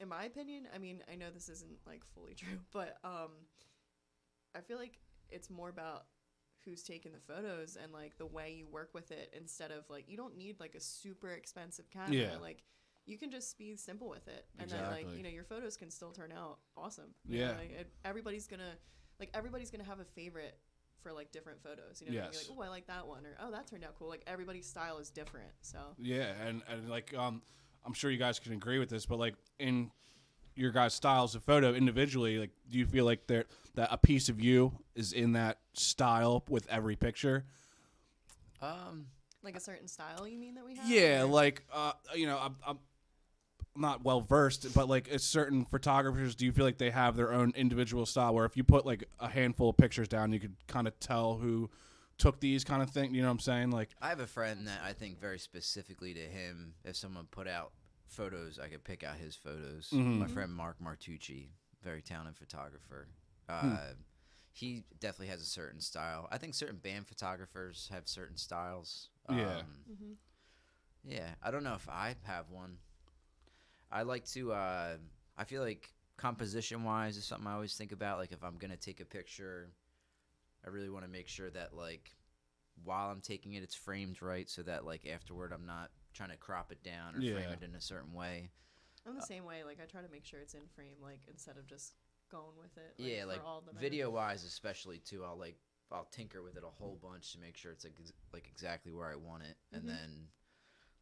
in my opinion, I mean, I know this isn't like fully true, but I feel like it's more about who's taking the photos and like the way you work with it instead of like you don't need like a super expensive camera. Yeah. Like you can just be simple with it, and then Exactly. like your photos can still turn out awesome. Yeah. Like, everybody's gonna have a favorite for like different photos. You're Yes. like, oh, I like that one, or oh, that turned out cool. Like everybody's style is different, so. Yeah, and like I'm sure you guys can agree with this, but like in your guys' styles of photo individually, like do you feel like that a piece of you is in that style with every picture? Like a certain style, you mean that we have? Yeah, or- like I'm not well versed, but like it's certain photographers, do you feel like they have their own individual style where if you put like a handful of pictures down, you could kind of tell who took these kind of thing? You know what I'm saying? Like I have a friend that I think very specifically to him, if someone put out photos, I could pick out his photos. My friend Mark Martucci, very talented photographer. He definitely has a certain style. I think certain band photographers have certain styles. Yeah. Yeah, I don't know if I have one. I like to, I feel like composition-wise is something I always think about. Like if I'm going to take a picture, I really want to make sure that like while I'm taking it, it's framed right so that like afterward I'm not trying to crop it down or frame it in a certain way. I'm the same way. Like I try to make sure it's in frame, like instead of just going with it. Yeah, for like all the video-wise especially too, I'll tinker with it a whole bunch to make sure it's like exactly where I want it, and then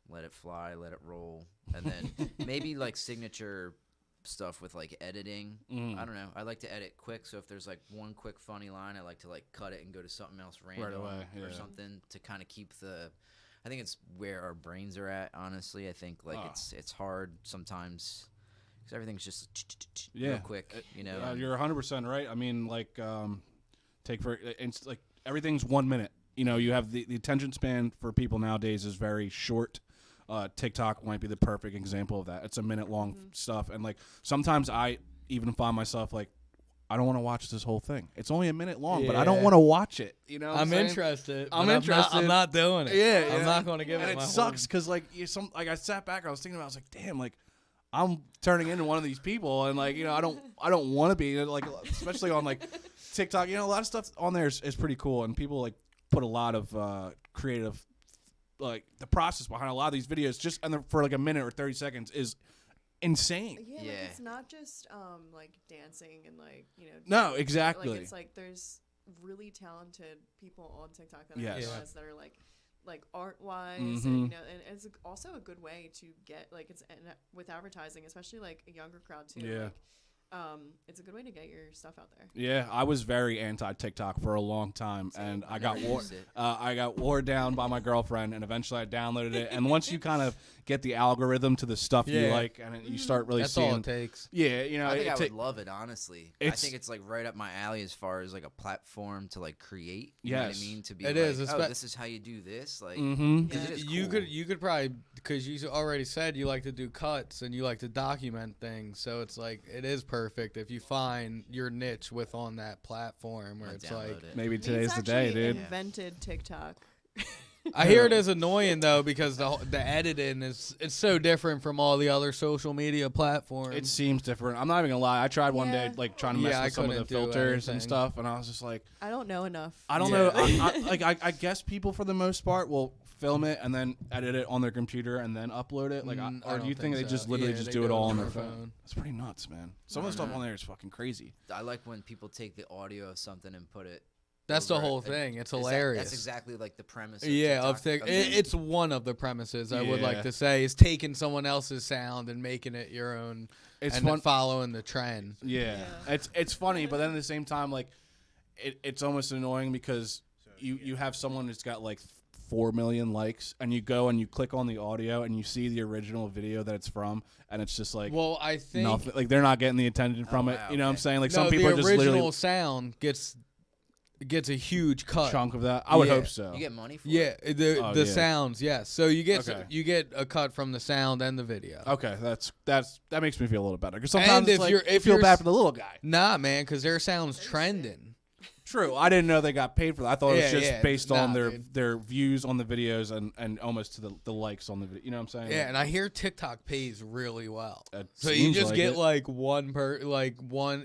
let it fly, let it roll, and then maybe like signature stuff with like editing. I don't know. I like to edit quick, so if there's like one quick funny line, I like to like cut it and go to something else random away, or yeah. something to kind of keep the. I think it's where our brains are at. Honestly, I think like it's hard sometimes because everything's just real quick. You're 100% right. I mean, like take for it's like everything's 1 minute. You have the attention span for people nowadays is very short. TikTok might be the perfect example of that. It's a minute long stuff, and like sometimes I even find myself like, I don't want to watch this whole thing. It's only a minute long, but I don't want to watch it. You know, what I'm saying? interested. I'm but interested. I'm not doing it. Yeah, I'm not going to give and it it my sucks because like I sat back, I was thinking about, I was like, damn, like I'm turning into one of these people, and like I don't want to be like, especially on like TikTok. A lot of stuff on there is pretty cool, and people like put a lot of creative, like the process behind a lot of these videos. Just for like a minute or 30 seconds is insane. Yeah, like Yeah. it's not just like dancing and like No, exactly. Like it's like there's really talented people on TikTok that I Yes. realize that are like art wise, Mhm. and and it's also a good way to get like with advertising, especially like a younger crowd too. Yeah. Like, it's a good way to get your stuff out there. Yeah, I was very anti TikTok for a long time, and I got I got wore down by my girlfriend, and eventually I downloaded it. And once you kind of get the algorithm to the stuff you like, and you start really That's seeing, all it takes. yeah, you know, I think I would love it, honestly. I It's- think it's like right up my alley as far as like a platform to like create. You know what I Yes. mean? To be It like, is, oh, this is how you do this. Like, Mm-hmm. 'cause it is You cool. could probably, because you already said you like to do cuts and you like to document things, so it's like it is perfect if you find your niche with on that platform where I'll it's download like it. Maybe Meets today's the day, actually dude. Invented TikTok. I hear it is annoying though because the editing it's so different from all the other social media platforms. It seems different. I'm not even gonna lie. I tried one day, Yeah. like trying to mess Yeah, I with some of the couldn't do filters and anything. stuff, and I was just like, I don't know enough. I don't Yeah. know. I guess people for the most part will film it and then edit it on their computer and then upload it. Like, I or do you don't think they so. just literally Yeah, just they do it do all on on their their phone? phone. It's pretty nuts, man. Some of the stuff on there is fucking crazy. I like when people take the audio of something and put it. That's the over it. whole And thing. It's is that- hilarious. That's exactly like the premise. Of Yeah, TikTok. it's one of the premises I would Yeah. like to say is taking someone else's sound and making it your own, It's and fun. following the trend. Yeah. It's funny, but then at the same time, like, it's almost annoying because you have someone that's got like 4 million likes, and you go and you click on the audio and you see the original video that it's from, and it's just like Well, I think nothing. Like, they're not getting the attention from it. wow, You know what I'm okay. saying? Like, no, some people the are just original literally sound gets a huge cut. chunk of that. I would Yeah. hope so. You get money for Yeah, it. the Oh, the yeah. sounds, yes. So you get Okay. you get a cut from the sound and the video. Okay, that makes me feel a little better because sometimes if it's like, you're- you if feel you're bad s- for the little guy. Nah, man, because their sound's trending. True, I didn't know they got paid for that. I thought it was Yeah, just yeah. based on Nah, dude. their views on the videos and almost to the likes on the video. You know what I'm saying? Yeah, and I hear TikTok pays really well. It So you seems just like get it. like one,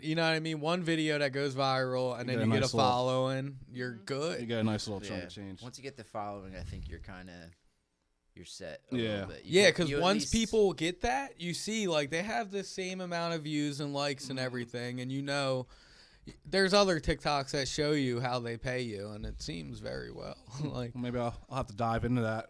you know what I mean? One video that goes viral, and You then get a you get nice a little- following. You're you good. get a nice little chunk Yeah. of change. Once you get the following, I think you're kind of set. A Yeah. little bit. Yeah, because you at once least- people get that, you see like they have the same amount of views and likes and everything, and you know. There's other TikToks that show you how they pay you, and it seems very well. Like, Maybe I'll have to dive into that.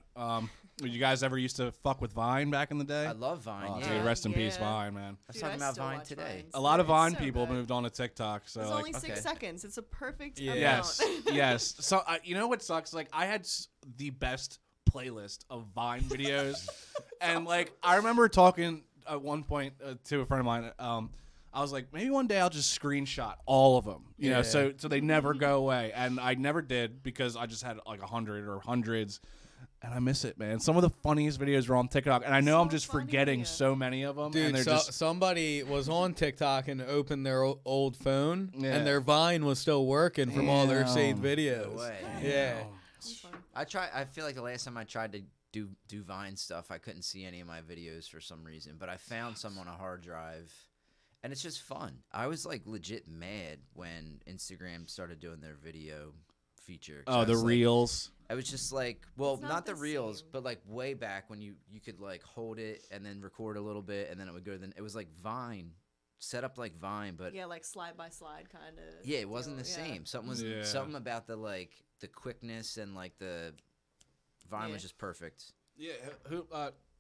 You guys ever used to fuck with Vine back in the day? I love Vine. Oh, yeah. dude, rest in peace, Yeah. Vine, man. I was Dude, talking about still Vine watch today. Vines. A lot of It's Vine so people good. moved on to TikTok. So It's like, only 6 seconds. It's a perfect yes, amount. yes. So you know what sucks? Like, I had the best playlist of Vine videos, and like I remember talking at one point to a friend of mine. I was like, maybe one day I'll just screenshot all of them, you know, Yeah. so they never go away. And I never did because I just had like 100 or hundreds, and I miss it, man. Some of the funniest videos were on TikTok, and I know I'm So just funny, forgetting yeah. so many of them. and dude, they're so, just somebody was on TikTok and opened their old phone, Yeah. and their Vine was still working from all their saved Damn. videos. No way. Yeah. It's fun. I feel like the last time I tried to do Vine stuff, I couldn't see any of my videos for some reason, but I found some on a hard drive. And it's just fun. I was like legit mad when Instagram started doing their video feature. 'cause Oh, I the was like- reels. I was just like, well, It's not not the the reels, same. but like way back when you could like hold it and then record a little bit and then it would go. Then it was like Vine, set up like Vine, but Yeah, like slide by slide kind of. yeah, it wasn't the same. Something was Yeah. something about the quickness and like the Vine was Yeah. just perfect. Yeah, who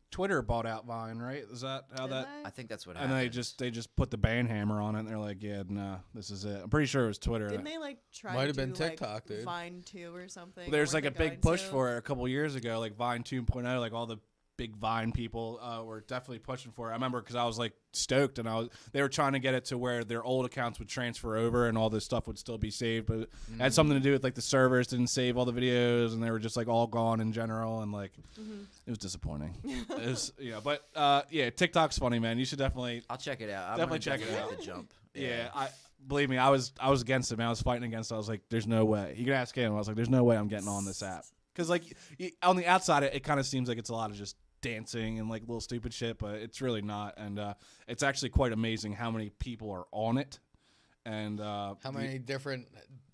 Twitter bought out Vine, right? Is that how that? I think that's what And happened. they just put the ban hammer on it, and they're like, yeah, nah, this is it. I'm pretty sure it was Twitter. Didn't they like try Might to have been do, TikTok, like, dude. Vine 2 or something? There's or like a they're big going push to? for it a couple years ago, like Vine 2.0, like all the big Vine people were definitely pushing for it. I remember because I was like stoked, and they were trying to get it to where their old accounts would transfer over and all this stuff would still be saved, but it had something to do with like the servers didn't save all the videos, and they were just like all gone in general, and like it was disappointing. It was, but yeah, TikTok's funny, man. You should definitely. I'll check it out. I'm Definitely gonna check it out. make the jump. Yeah, I believe me, I was against it, man. I was fighting against it. I was like, there's no way. You can ask him. I was like, there's no way I'm getting on this app. Because like on the outside, it kind of seems like it's a lot of just dancing and like little stupid shit, but it's really not. And it's actually quite amazing how many people are on it. And How many different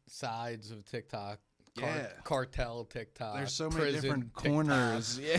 sides of TikTok Yeah. Cartel TikTok. There's so many prison different TikTok. corners. Yeah,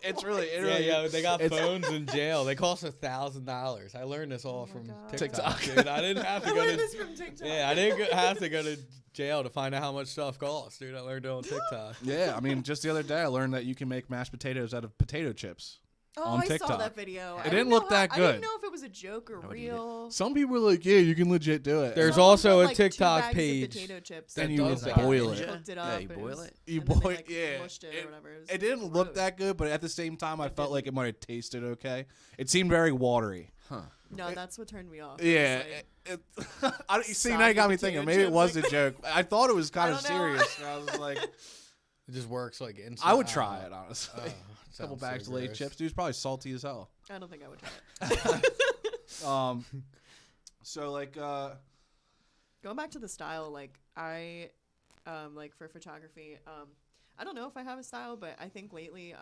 it's really Yeah, they got it's- phones in jail. They cost $1,000. I learned this all my from God. TikTok, dude. I didn't have to I go learned to. this from TikTok. Yeah, I didn't have to go to jail to find out how much stuff costs, dude. I learned it on TikTok. Yeah, I mean, just the other day I learned that you can make mashed potatoes out of potato chips. Oh, on I saw TikTok. that video. It I didn't know look that I good. didn't know if it was a joke or Nobody did. real. Some people were like, "Yeah, you can legit do it." There's Someone also put, a like, 2 TikTok bags of page potato chips that and you does would that, boil and it. cooked it Yeah, up. you and boil was- it. You and then they, boil, like, yeah. mushed it or whatever. It was It didn't look gross. that good, but at the same time, I It felt like didn't. it might have tasted okay. It seemed very watery. Huh. No, that's what turned me off. Yeah. It was like, I don't, you see, now you got me thinking. Maybe it was a joke. I thought it was kind of I don't know. serious. I was like, It just works like instant. I would try it, honestly. Oh, A couple sounds bags so of Lay's gross. chips. Dude's probably salty as hell. I don't think I would try it. So like, Going back to the style, like I, like for photography, I don't know if I have a style, but I think lately,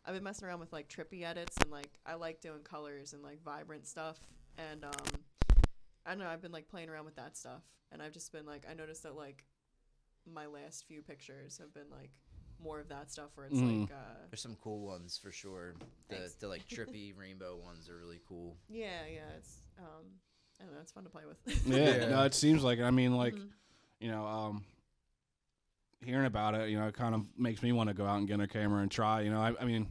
I've been messing around with like trippy edits and like I like doing colors and like vibrant stuff and I don't know, I've been like playing around with that stuff and I've just been like, I noticed that like my last few pictures have been like more of that stuff where it's like, There's some cool ones for sure. Thanks. The like trippy rainbow ones are really cool. yeah, it's, I don't know, it's fun to play with. yeah, Yeah. no, it seems like it. I mean, like, Mhm. you know, hearing about it, you know, it kind of makes me want to go out and get a camera and try. You know, I mean,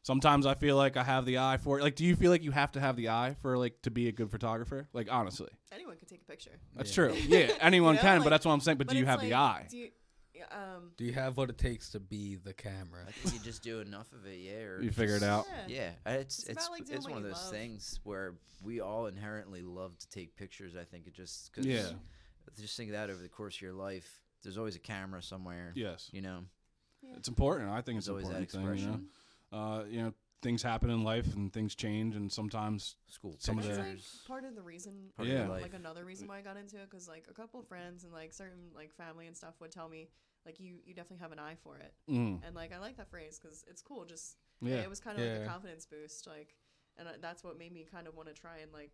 sometimes I feel like I have the eye for it. Like, do you feel like you have to have the eye for like to be a good photographer? Like, honestly, Anyone could take a picture. that's Yeah. true. Yeah, anyone You know, can, but like- that's what I'm saying. But But do you it's have the like, eye? Do you, Do you have what it takes to be the camera? I think you just do enough of it, yeah. Or You figure it just- out. Yeah, it's It's about, like, doing it's what one of you those love. things where we all inherently love to take pictures. I think it just cause Yeah. Just think of that over the course of your life. There's always a camera somewhere. Yes, You know, it's important. I think it's there's an always that important thing. expression. You know, things happen in life and things change, and sometimes School Some of It's the- like pictures. part of the reason, Part of your like life. another reason why I got into it, because like a couple of friends and like certain like family and stuff would tell me like you definitely have an eye for it, mm, and like I like that phrase because it's cool. Just yeah, it was kind of like a Yeah. confidence boost, like, and that's what made me kind of want to try and like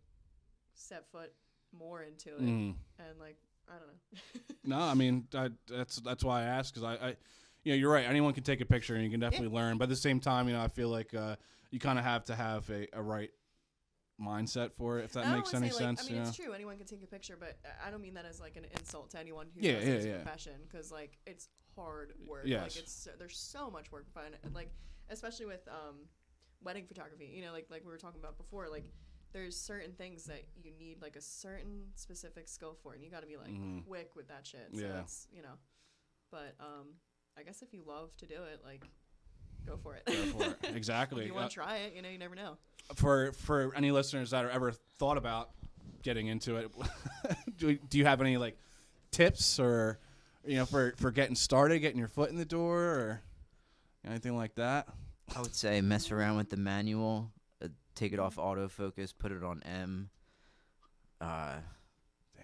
set foot more into it, mm. and like I don't know. No, I mean that's why I asked, because I you know, you're right. Anyone can take a picture and you can definitely learn, but at the same time, you know, I feel like you kind of have to have a right mindset for it, if that I don't makes wanna any say, like, sense. I mean, you know? it's true. Anyone can take a picture, but I don't mean that as like an insult to anyone who Yeah, does yeah, this yeah. profession, because like it's hard work. Yes. Like there's so much work behind it. Like especially with wedding photography. You know, like we were talking about before. Like there's certain things that you need like a certain specific skill for, and you got to be like Mhm. quick with that shit. So Yeah. it's, you know, but I guess if you love to do it, like go for it. Go for it. If Exactly. you want to try it, you know, you never know. For any listeners that are ever thought about getting into it, do you have any like tips, or you know, for getting started, getting your foot in the door, or anything like that? I would say mess around with the manual, take it off autofocus, put it on M, Damn,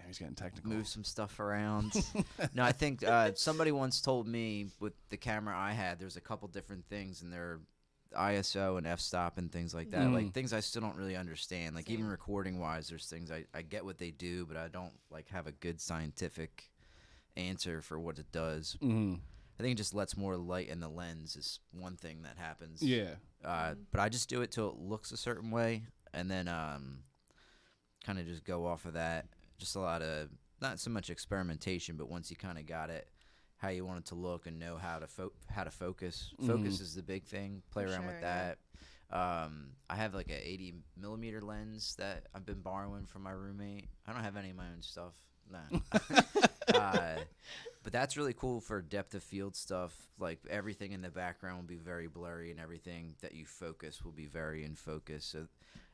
he's getting technical. move some stuff around. No, I think somebody once told me with the camera I had, there's a couple different things, and they're ISO and f-stop and things like that. Like things I still don't really understand. Like even Same. recording wise, there's things I get what they do, but I don't like have a good scientific answer for what it does. Mm-hmm. I think it just lets more light in the lens is one thing that happens. Yeah. But I just do it till it looks a certain way, and then kind of just go off of that. Just a lot of not so much experimentation, but once you kind of got it, how you want it to look and know how to focus. Focus is the big thing. Play For around sure, with yeah. that. I have like a 80mm lens that I've been borrowing from my roommate. I don't have any of my own stuff. Nah. But that's really cool for depth of field stuff. Like everything in the background will be very blurry, and everything that you focus will be very in focus. So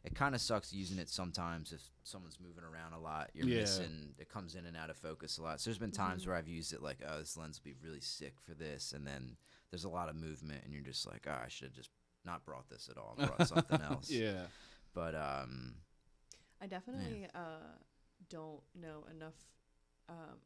it kind of sucks using it sometimes if someone's moving around a lot. You're Yeah. missing. It comes in and out of focus a lot. So there's been times where I've used it like, oh, this lens would be really sick for this, and then there's a lot of movement, and you're just like, oh, I should have just not brought this at all. I brought something else. Yeah. But I definitely don't know enough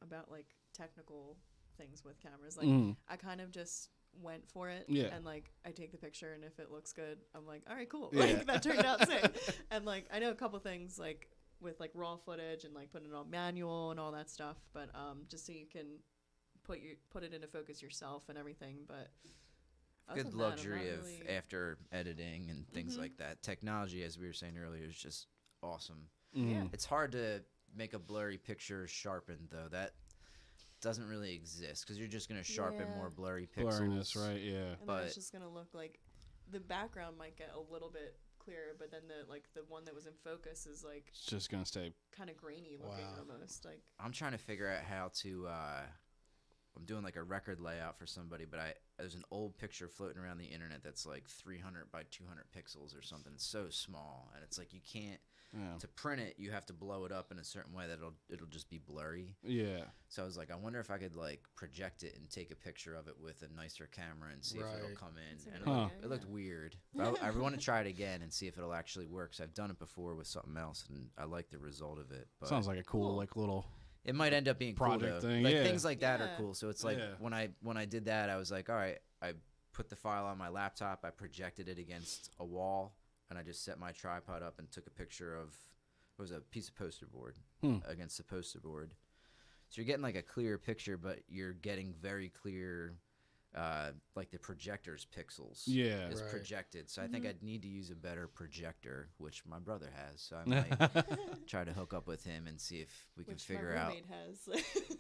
about like technical things with cameras. Like Mhm. I kind of just went for it, Yeah. and like I take the picture, and if it looks good, I'm like, all right, cool. Yeah. Like that turned out sick. And like I know a couple things like with like raw footage and like putting it on manual and all that stuff, but just so you can put it into focus yourself and everything. But Good other than that, I'm luxury not of really- after editing and things like that. Technology, as we were saying earlier, is just awesome. Yeah. It's hard to make a blurry picture sharpened, though. That doesn't really exist because you're just going to sharpen Yeah. more blurry pixels. Blurriness, right? Yeah. And then But- it's just gonna look like the background might get a little bit clearer, but then the one that was in focus is like It's just gonna stay. kind of grainy looking almost. Like I'm trying to figure out how to. I'm doing like a record layout for somebody, but there's an old picture floating around the internet that's like 300 by 200 pixels or something. It's so small, and it's like you can't. Yeah. To print it, you have to blow it up in a certain way that it'll just be blurry. Yeah. So I was like, I wonder if I could like project it and take a picture of it with a nicer camera and see if it'll Right. come in. That's a And good Huh. idea, it looked yeah. weird. But I want to try it again and see if it'll actually work. So I've done it before with something else, and I like the result of it. But Sounds like a cool, Cool. like little. it might end up being project cool, though. thing, Like yeah. things like that are Yeah. cool. So it's like Yeah. when I did that, I was like, all right, I put the file on my laptop, I projected it against a wall, and I just set my tripod up and took a picture of it was a piece of poster board against the poster board. So you're getting like a clear picture, but you're getting very clear, like the projector's pixels. Yeah. is Right. projected. So I think I'd need to use a better projector, which my brother has. So I might try to hook up with him and see if we can which figure my out. roommate has.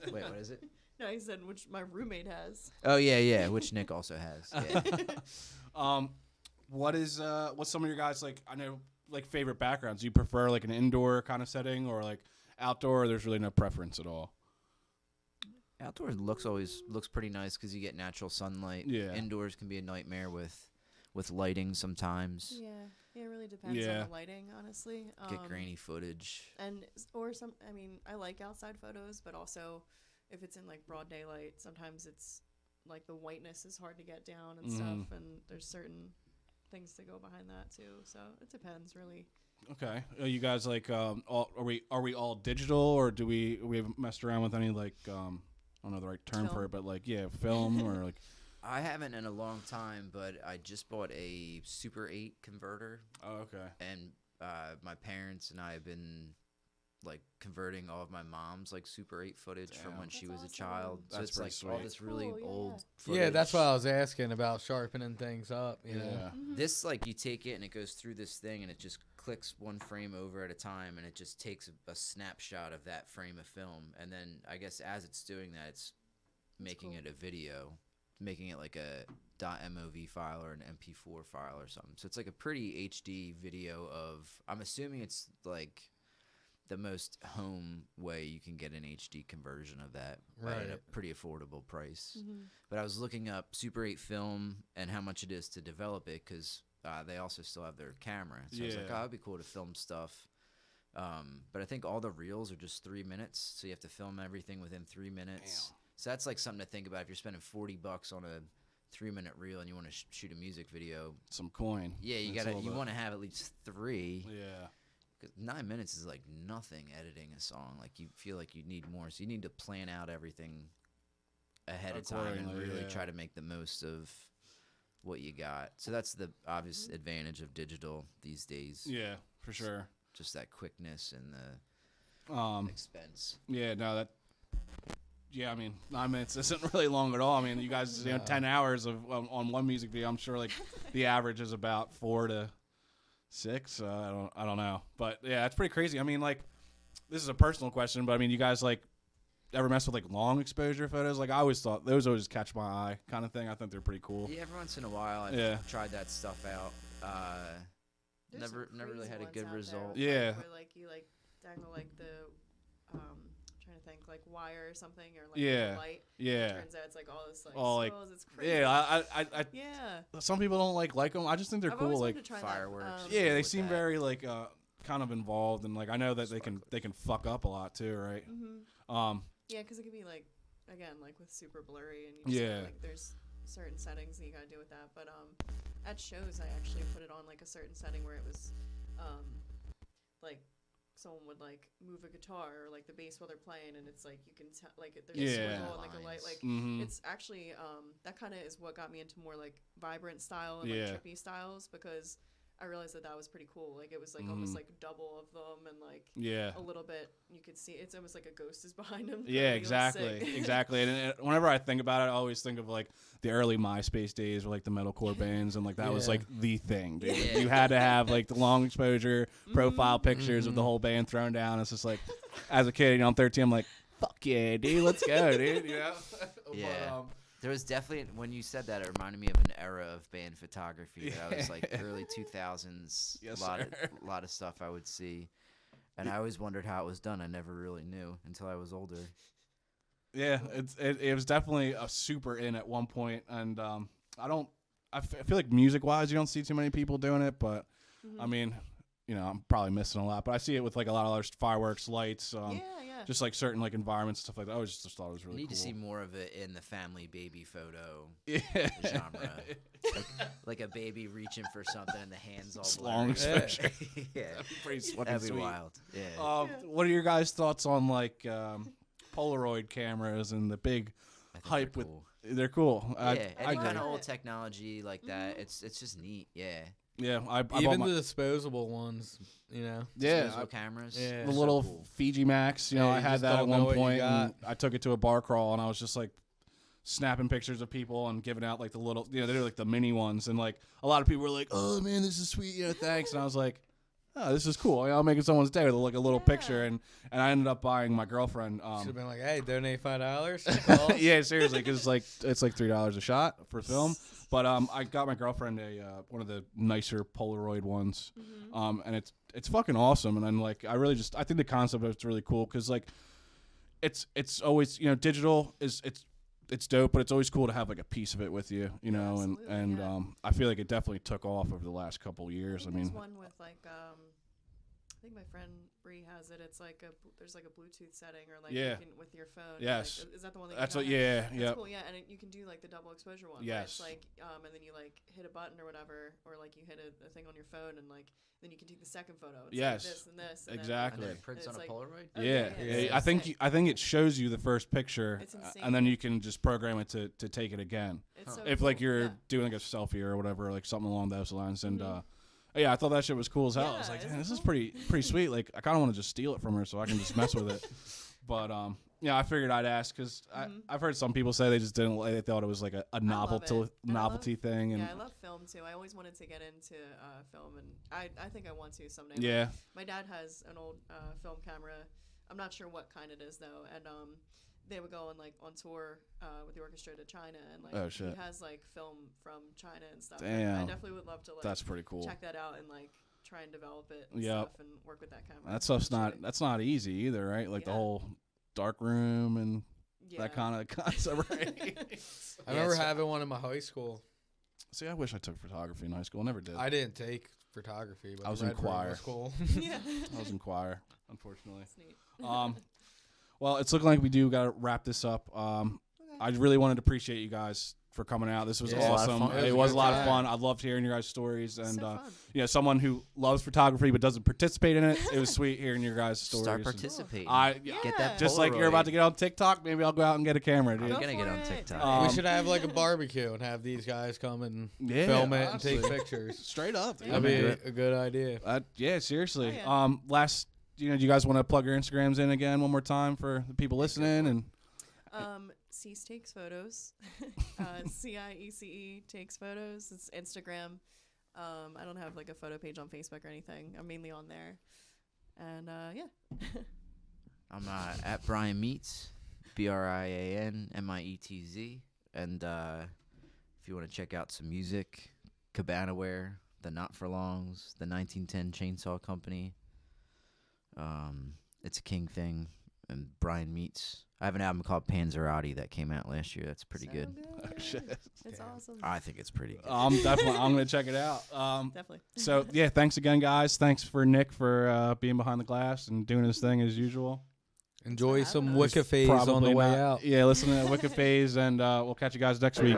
Wait, what is it? No, he said which my roommate has. Oh yeah, which Nick also has. Yeah. What's some of your guys like? I know like favorite backgrounds. Do you prefer like an indoor kind of setting or like outdoor? Or there's really no preference at all. Outdoors looks pretty nice because you get natural sunlight. Yeah. Indoors can be a nightmare with lighting sometimes. Yeah, it really depends Yeah. on the lighting, honestly. Get grainy footage. And or some. I mean, I like outside photos, but also if it's in like broad daylight, sometimes it's like the whiteness is hard to get down and stuff, and there's certain things to go behind that too. So it depends, really. Okay. Are you guys like all, are we all digital or do we have messed around with any like I don't know the right term for Film? it, but like film or like I haven't in a long time, but I just bought a Super 8 converter, oh, okay. and my parents and I have been like converting all of my mom's like Super 8 footage from when That's she was a awesome. child. So That's it's like pretty all sweet. this really Cool, yeah. old footage. Yeah, that's what I was asking about sharpening things up. You know? Yeah. This like you take it and it goes through this thing and it just clicks one frame over at a time and it just takes a snapshot of that frame of film, and then I guess as it's doing that, it's making cool. it a video, making it like a .mov file or an MP4 file or something. So it's like a pretty HD video of. I'm assuming it's like the most home way you can get an HD conversion of that at Right. a pretty affordable price. Mm-hmm. But I was looking up Super 8 film and how much it is to develop it because they also still have their camera. So I was like, Yeah. oh, it'd be cool to film stuff. But I think all the reels are just 3 minutes, so you have to film everything within 3 minutes. Damn. So that's like something to think about if you're spending $40 on a 3-minute reel and you want to shoot a music video. Some coin. Yeah, That's a little bit- want to have at least 3. Yeah. 'Cause 9 minutes is like nothing editing a song. Like you feel like you need more, so you need to plan out everything ahead of time and Accordingly, really yeah. try to make the most of what you got. So that's the obvious advantage of digital these days. Yeah, for sure. Just that quickness and the expense. Yeah, no, that. Yeah, I mean, 9 minutes isn't really long at all. I mean, you guys, 10 hours of on one music video. I'm sure like the average is about 4 to 6. I don't know, but yeah, it's pretty crazy. I mean, like, this is a personal question, but I mean, you guys like ever mess with like long exposure photos? Like, I always thought those always catch my eye, kind of thing. I think they're pretty cool. Yeah, every once in a while I've Yeah. tried that stuff out. There's some Never really crazy had a ones good out there, result. like, Yeah. where like you like dangle like the trying to think like wire or something or like Yeah. a light. Yeah, Turns out it's like all this like All, like- swirls. It's crazy. yeah. Yeah. Some people don't like them. I just think they're I've cool. always Like, wanted to try fireworks. That. yeah, they with seem that. very like kind of involved, and like I know that they can fuck up a lot too, right? Yeah, because it could be like again like with super blurry and you just Yeah. like there's certain settings that you gotta do with that. But at shows I actually put it on like a certain setting where it was like someone would like move a guitar or like the bass while they're playing, and it's like you can tell like there's a Yeah. swirl and like a light like Mm-hmm. it's actually that kind of is what got me into more like vibrant style and Yeah. like trippy styles, because I realized that was pretty cool. Like it was like almost like double of them, and like Yeah. a little bit you could see it's almost like a ghost is behind him. Yeah, Like, it was sick. exactly. And whenever I think about it, I always think of like the early MySpace days with like the metalcore bands, and like that was like the thing, dude. Yeah. You had to have like the long exposure profile pictures of the whole band thrown down. It's just like, as a kid, I'm 13, I'm like, fuck yeah, dude, let's go, dude. You know? Yeah. But, There was definitely, when you said that, it reminded me of an era of band photography. That was like early 2000s. Yes, a lot of stuff I would see. And I always wondered how it was done. I never really knew until I was older. yeah, it was definitely a super in at one point, and I feel like music wise, you don't see too many people doing it, but I mean, you know, I'm probably missing a lot, but I see it with like a lot of other fireworks, lights, Yeah. just like certain like environments, stuff like that. I always just thought it was really You need cool. to see more of it in the family baby photo Yeah. genre. Like a baby reaching for something and the hands all Long blurry. exposure. Yeah. Pretty fucking That'd be sweet. wild. Yeah. What are your guys' thoughts on like Polaroid cameras and the big I think hype they're with? cool. They're cool. Yeah, I any kind agree. of old technology like that, it's just neat. Yeah. Yeah, I bought Even my, the disposable ones, you know. yeah, Disposable cameras. Yeah. the so little cool. Fiji Max. You know, Yeah, I you had just that at don't know one what you point. got. And I took it to a bar crawl, and I was just like snapping pictures of people and giving out like the little, you know, they're like the mini ones, and like a lot of people were like, "Oh man, this is sweet," you know, thanks. And I was like, "Oh, this is cool. I'm making someone's day with like a little picture," and I ended up buying my girlfriend. Should have been like, hey, donate $5. Yeah, seriously, because it's like $3 a shot for film. But I got my girlfriend a one of the nicer Polaroid ones, and it's fucking awesome. And then like I think the concept of it's really cool because like it's always, you know, digital is it's dope, but it's always cool to have like a piece of it with you, you know. Absolutely, And yeah. I feel like it definitely took off over the last couple of years. I There's mean, one with like I think my friend Bree has it. It's like there's like a Bluetooth setting or like Yeah. you can, with your phone. Yes. Like, is that the one that that's you what. got? Yeah, That's yeah. cool, yeah, and you can do like the double exposure one. Yes. Where it's like, and then you like hit a button or whatever, or like you hit a thing on your phone, and like then you can take the second photo. It's Yes. like this and this. And Exactly. And then it prints it's on a like- Polaroid? Oh, Yeah, yeah, yeah. it's I think sick. I think it shows you the first picture, It's and then insane. you can just program it to take it again. It's so If like cool, you're yeah. doing like a selfie or whatever, like something along those lines. And yeah, I thought that shit was cool as hell. I was Yeah, like, isn't "Damn, it this is cool?" pretty sweet. Like I kind of want to just steal it from her so I can just mess with it. But yeah, I figured I'd ask because I've heard some people say they just didn't. They thought it was like a novelty it. And I novelty love- thing. And Yeah, I love film too. I always wanted to get into film, and I think I want to someday. yeah, My dad has an old film camera. I'm not sure what kind it is though, and they would go on tour with the orchestra to China, and like Oh, shit. he has like film from China and stuff. Damn. I definitely would love to like that's pretty cool. check that out and like try and develop it and Yep. stuff and work with that camera. That stuff's Actually. that's not easy either, right? Like the Yeah. whole dark room and Yeah. that kind of concept, right? I remember so- having one in my high school. See, I wish I took photography in high school. Never did. I didn't take photography, but I was the in Red Room choir. was cool. yeah. I was in choir, unfortunately. That's neat. Well, it's looking like we do got to wrap this up. I really wanted to appreciate you guys for coming out. This was Yeah, it was a lot awesome. of fun. It was a lot of time. fun. I loved hearing your guys' stories, and So fun. you know, someone who loves photography but doesn't participate in it. It was sweet hearing your guys' stories. Start and participating. Get that just like you're about to Polaroid. get on TikTok, maybe I'll go out and get a camera, dude. I'm Go gonna get for on it. TikTok. We should have like a barbecue and have these guys come and Yeah, film it and take honestly. pictures. Straight up, dude. That'd I mean, be a good idea. yeah, seriously. Oh, yeah. Last, you know, do you guys want to plug your Instagrams in again one more time for the people listening? And Cease takes photos. CIECE takes photos. It's Instagram. I don't have like a photo page on Facebook or anything. I'm mainly on there. And yeah. I'm at Brian Meets, BrianMietz. And if you want to check out some music, Cabana Wear, The Not For Longs, the 1910 Chainsaw Company. It's a King thing. And Brian Meets. I have an album called Panzerati that came out last year. That's pretty So good. shit. It's awesome. I think it's pretty good. I'm gonna check it out. Definitely. So yeah, thanks again, guys. Thanks for Nick for being behind the glass and doing his thing as usual. Enjoy having some us. Wicca phase on the Probably way not- out. Yeah, listen to Wicca Phase, and we'll catch you guys next week.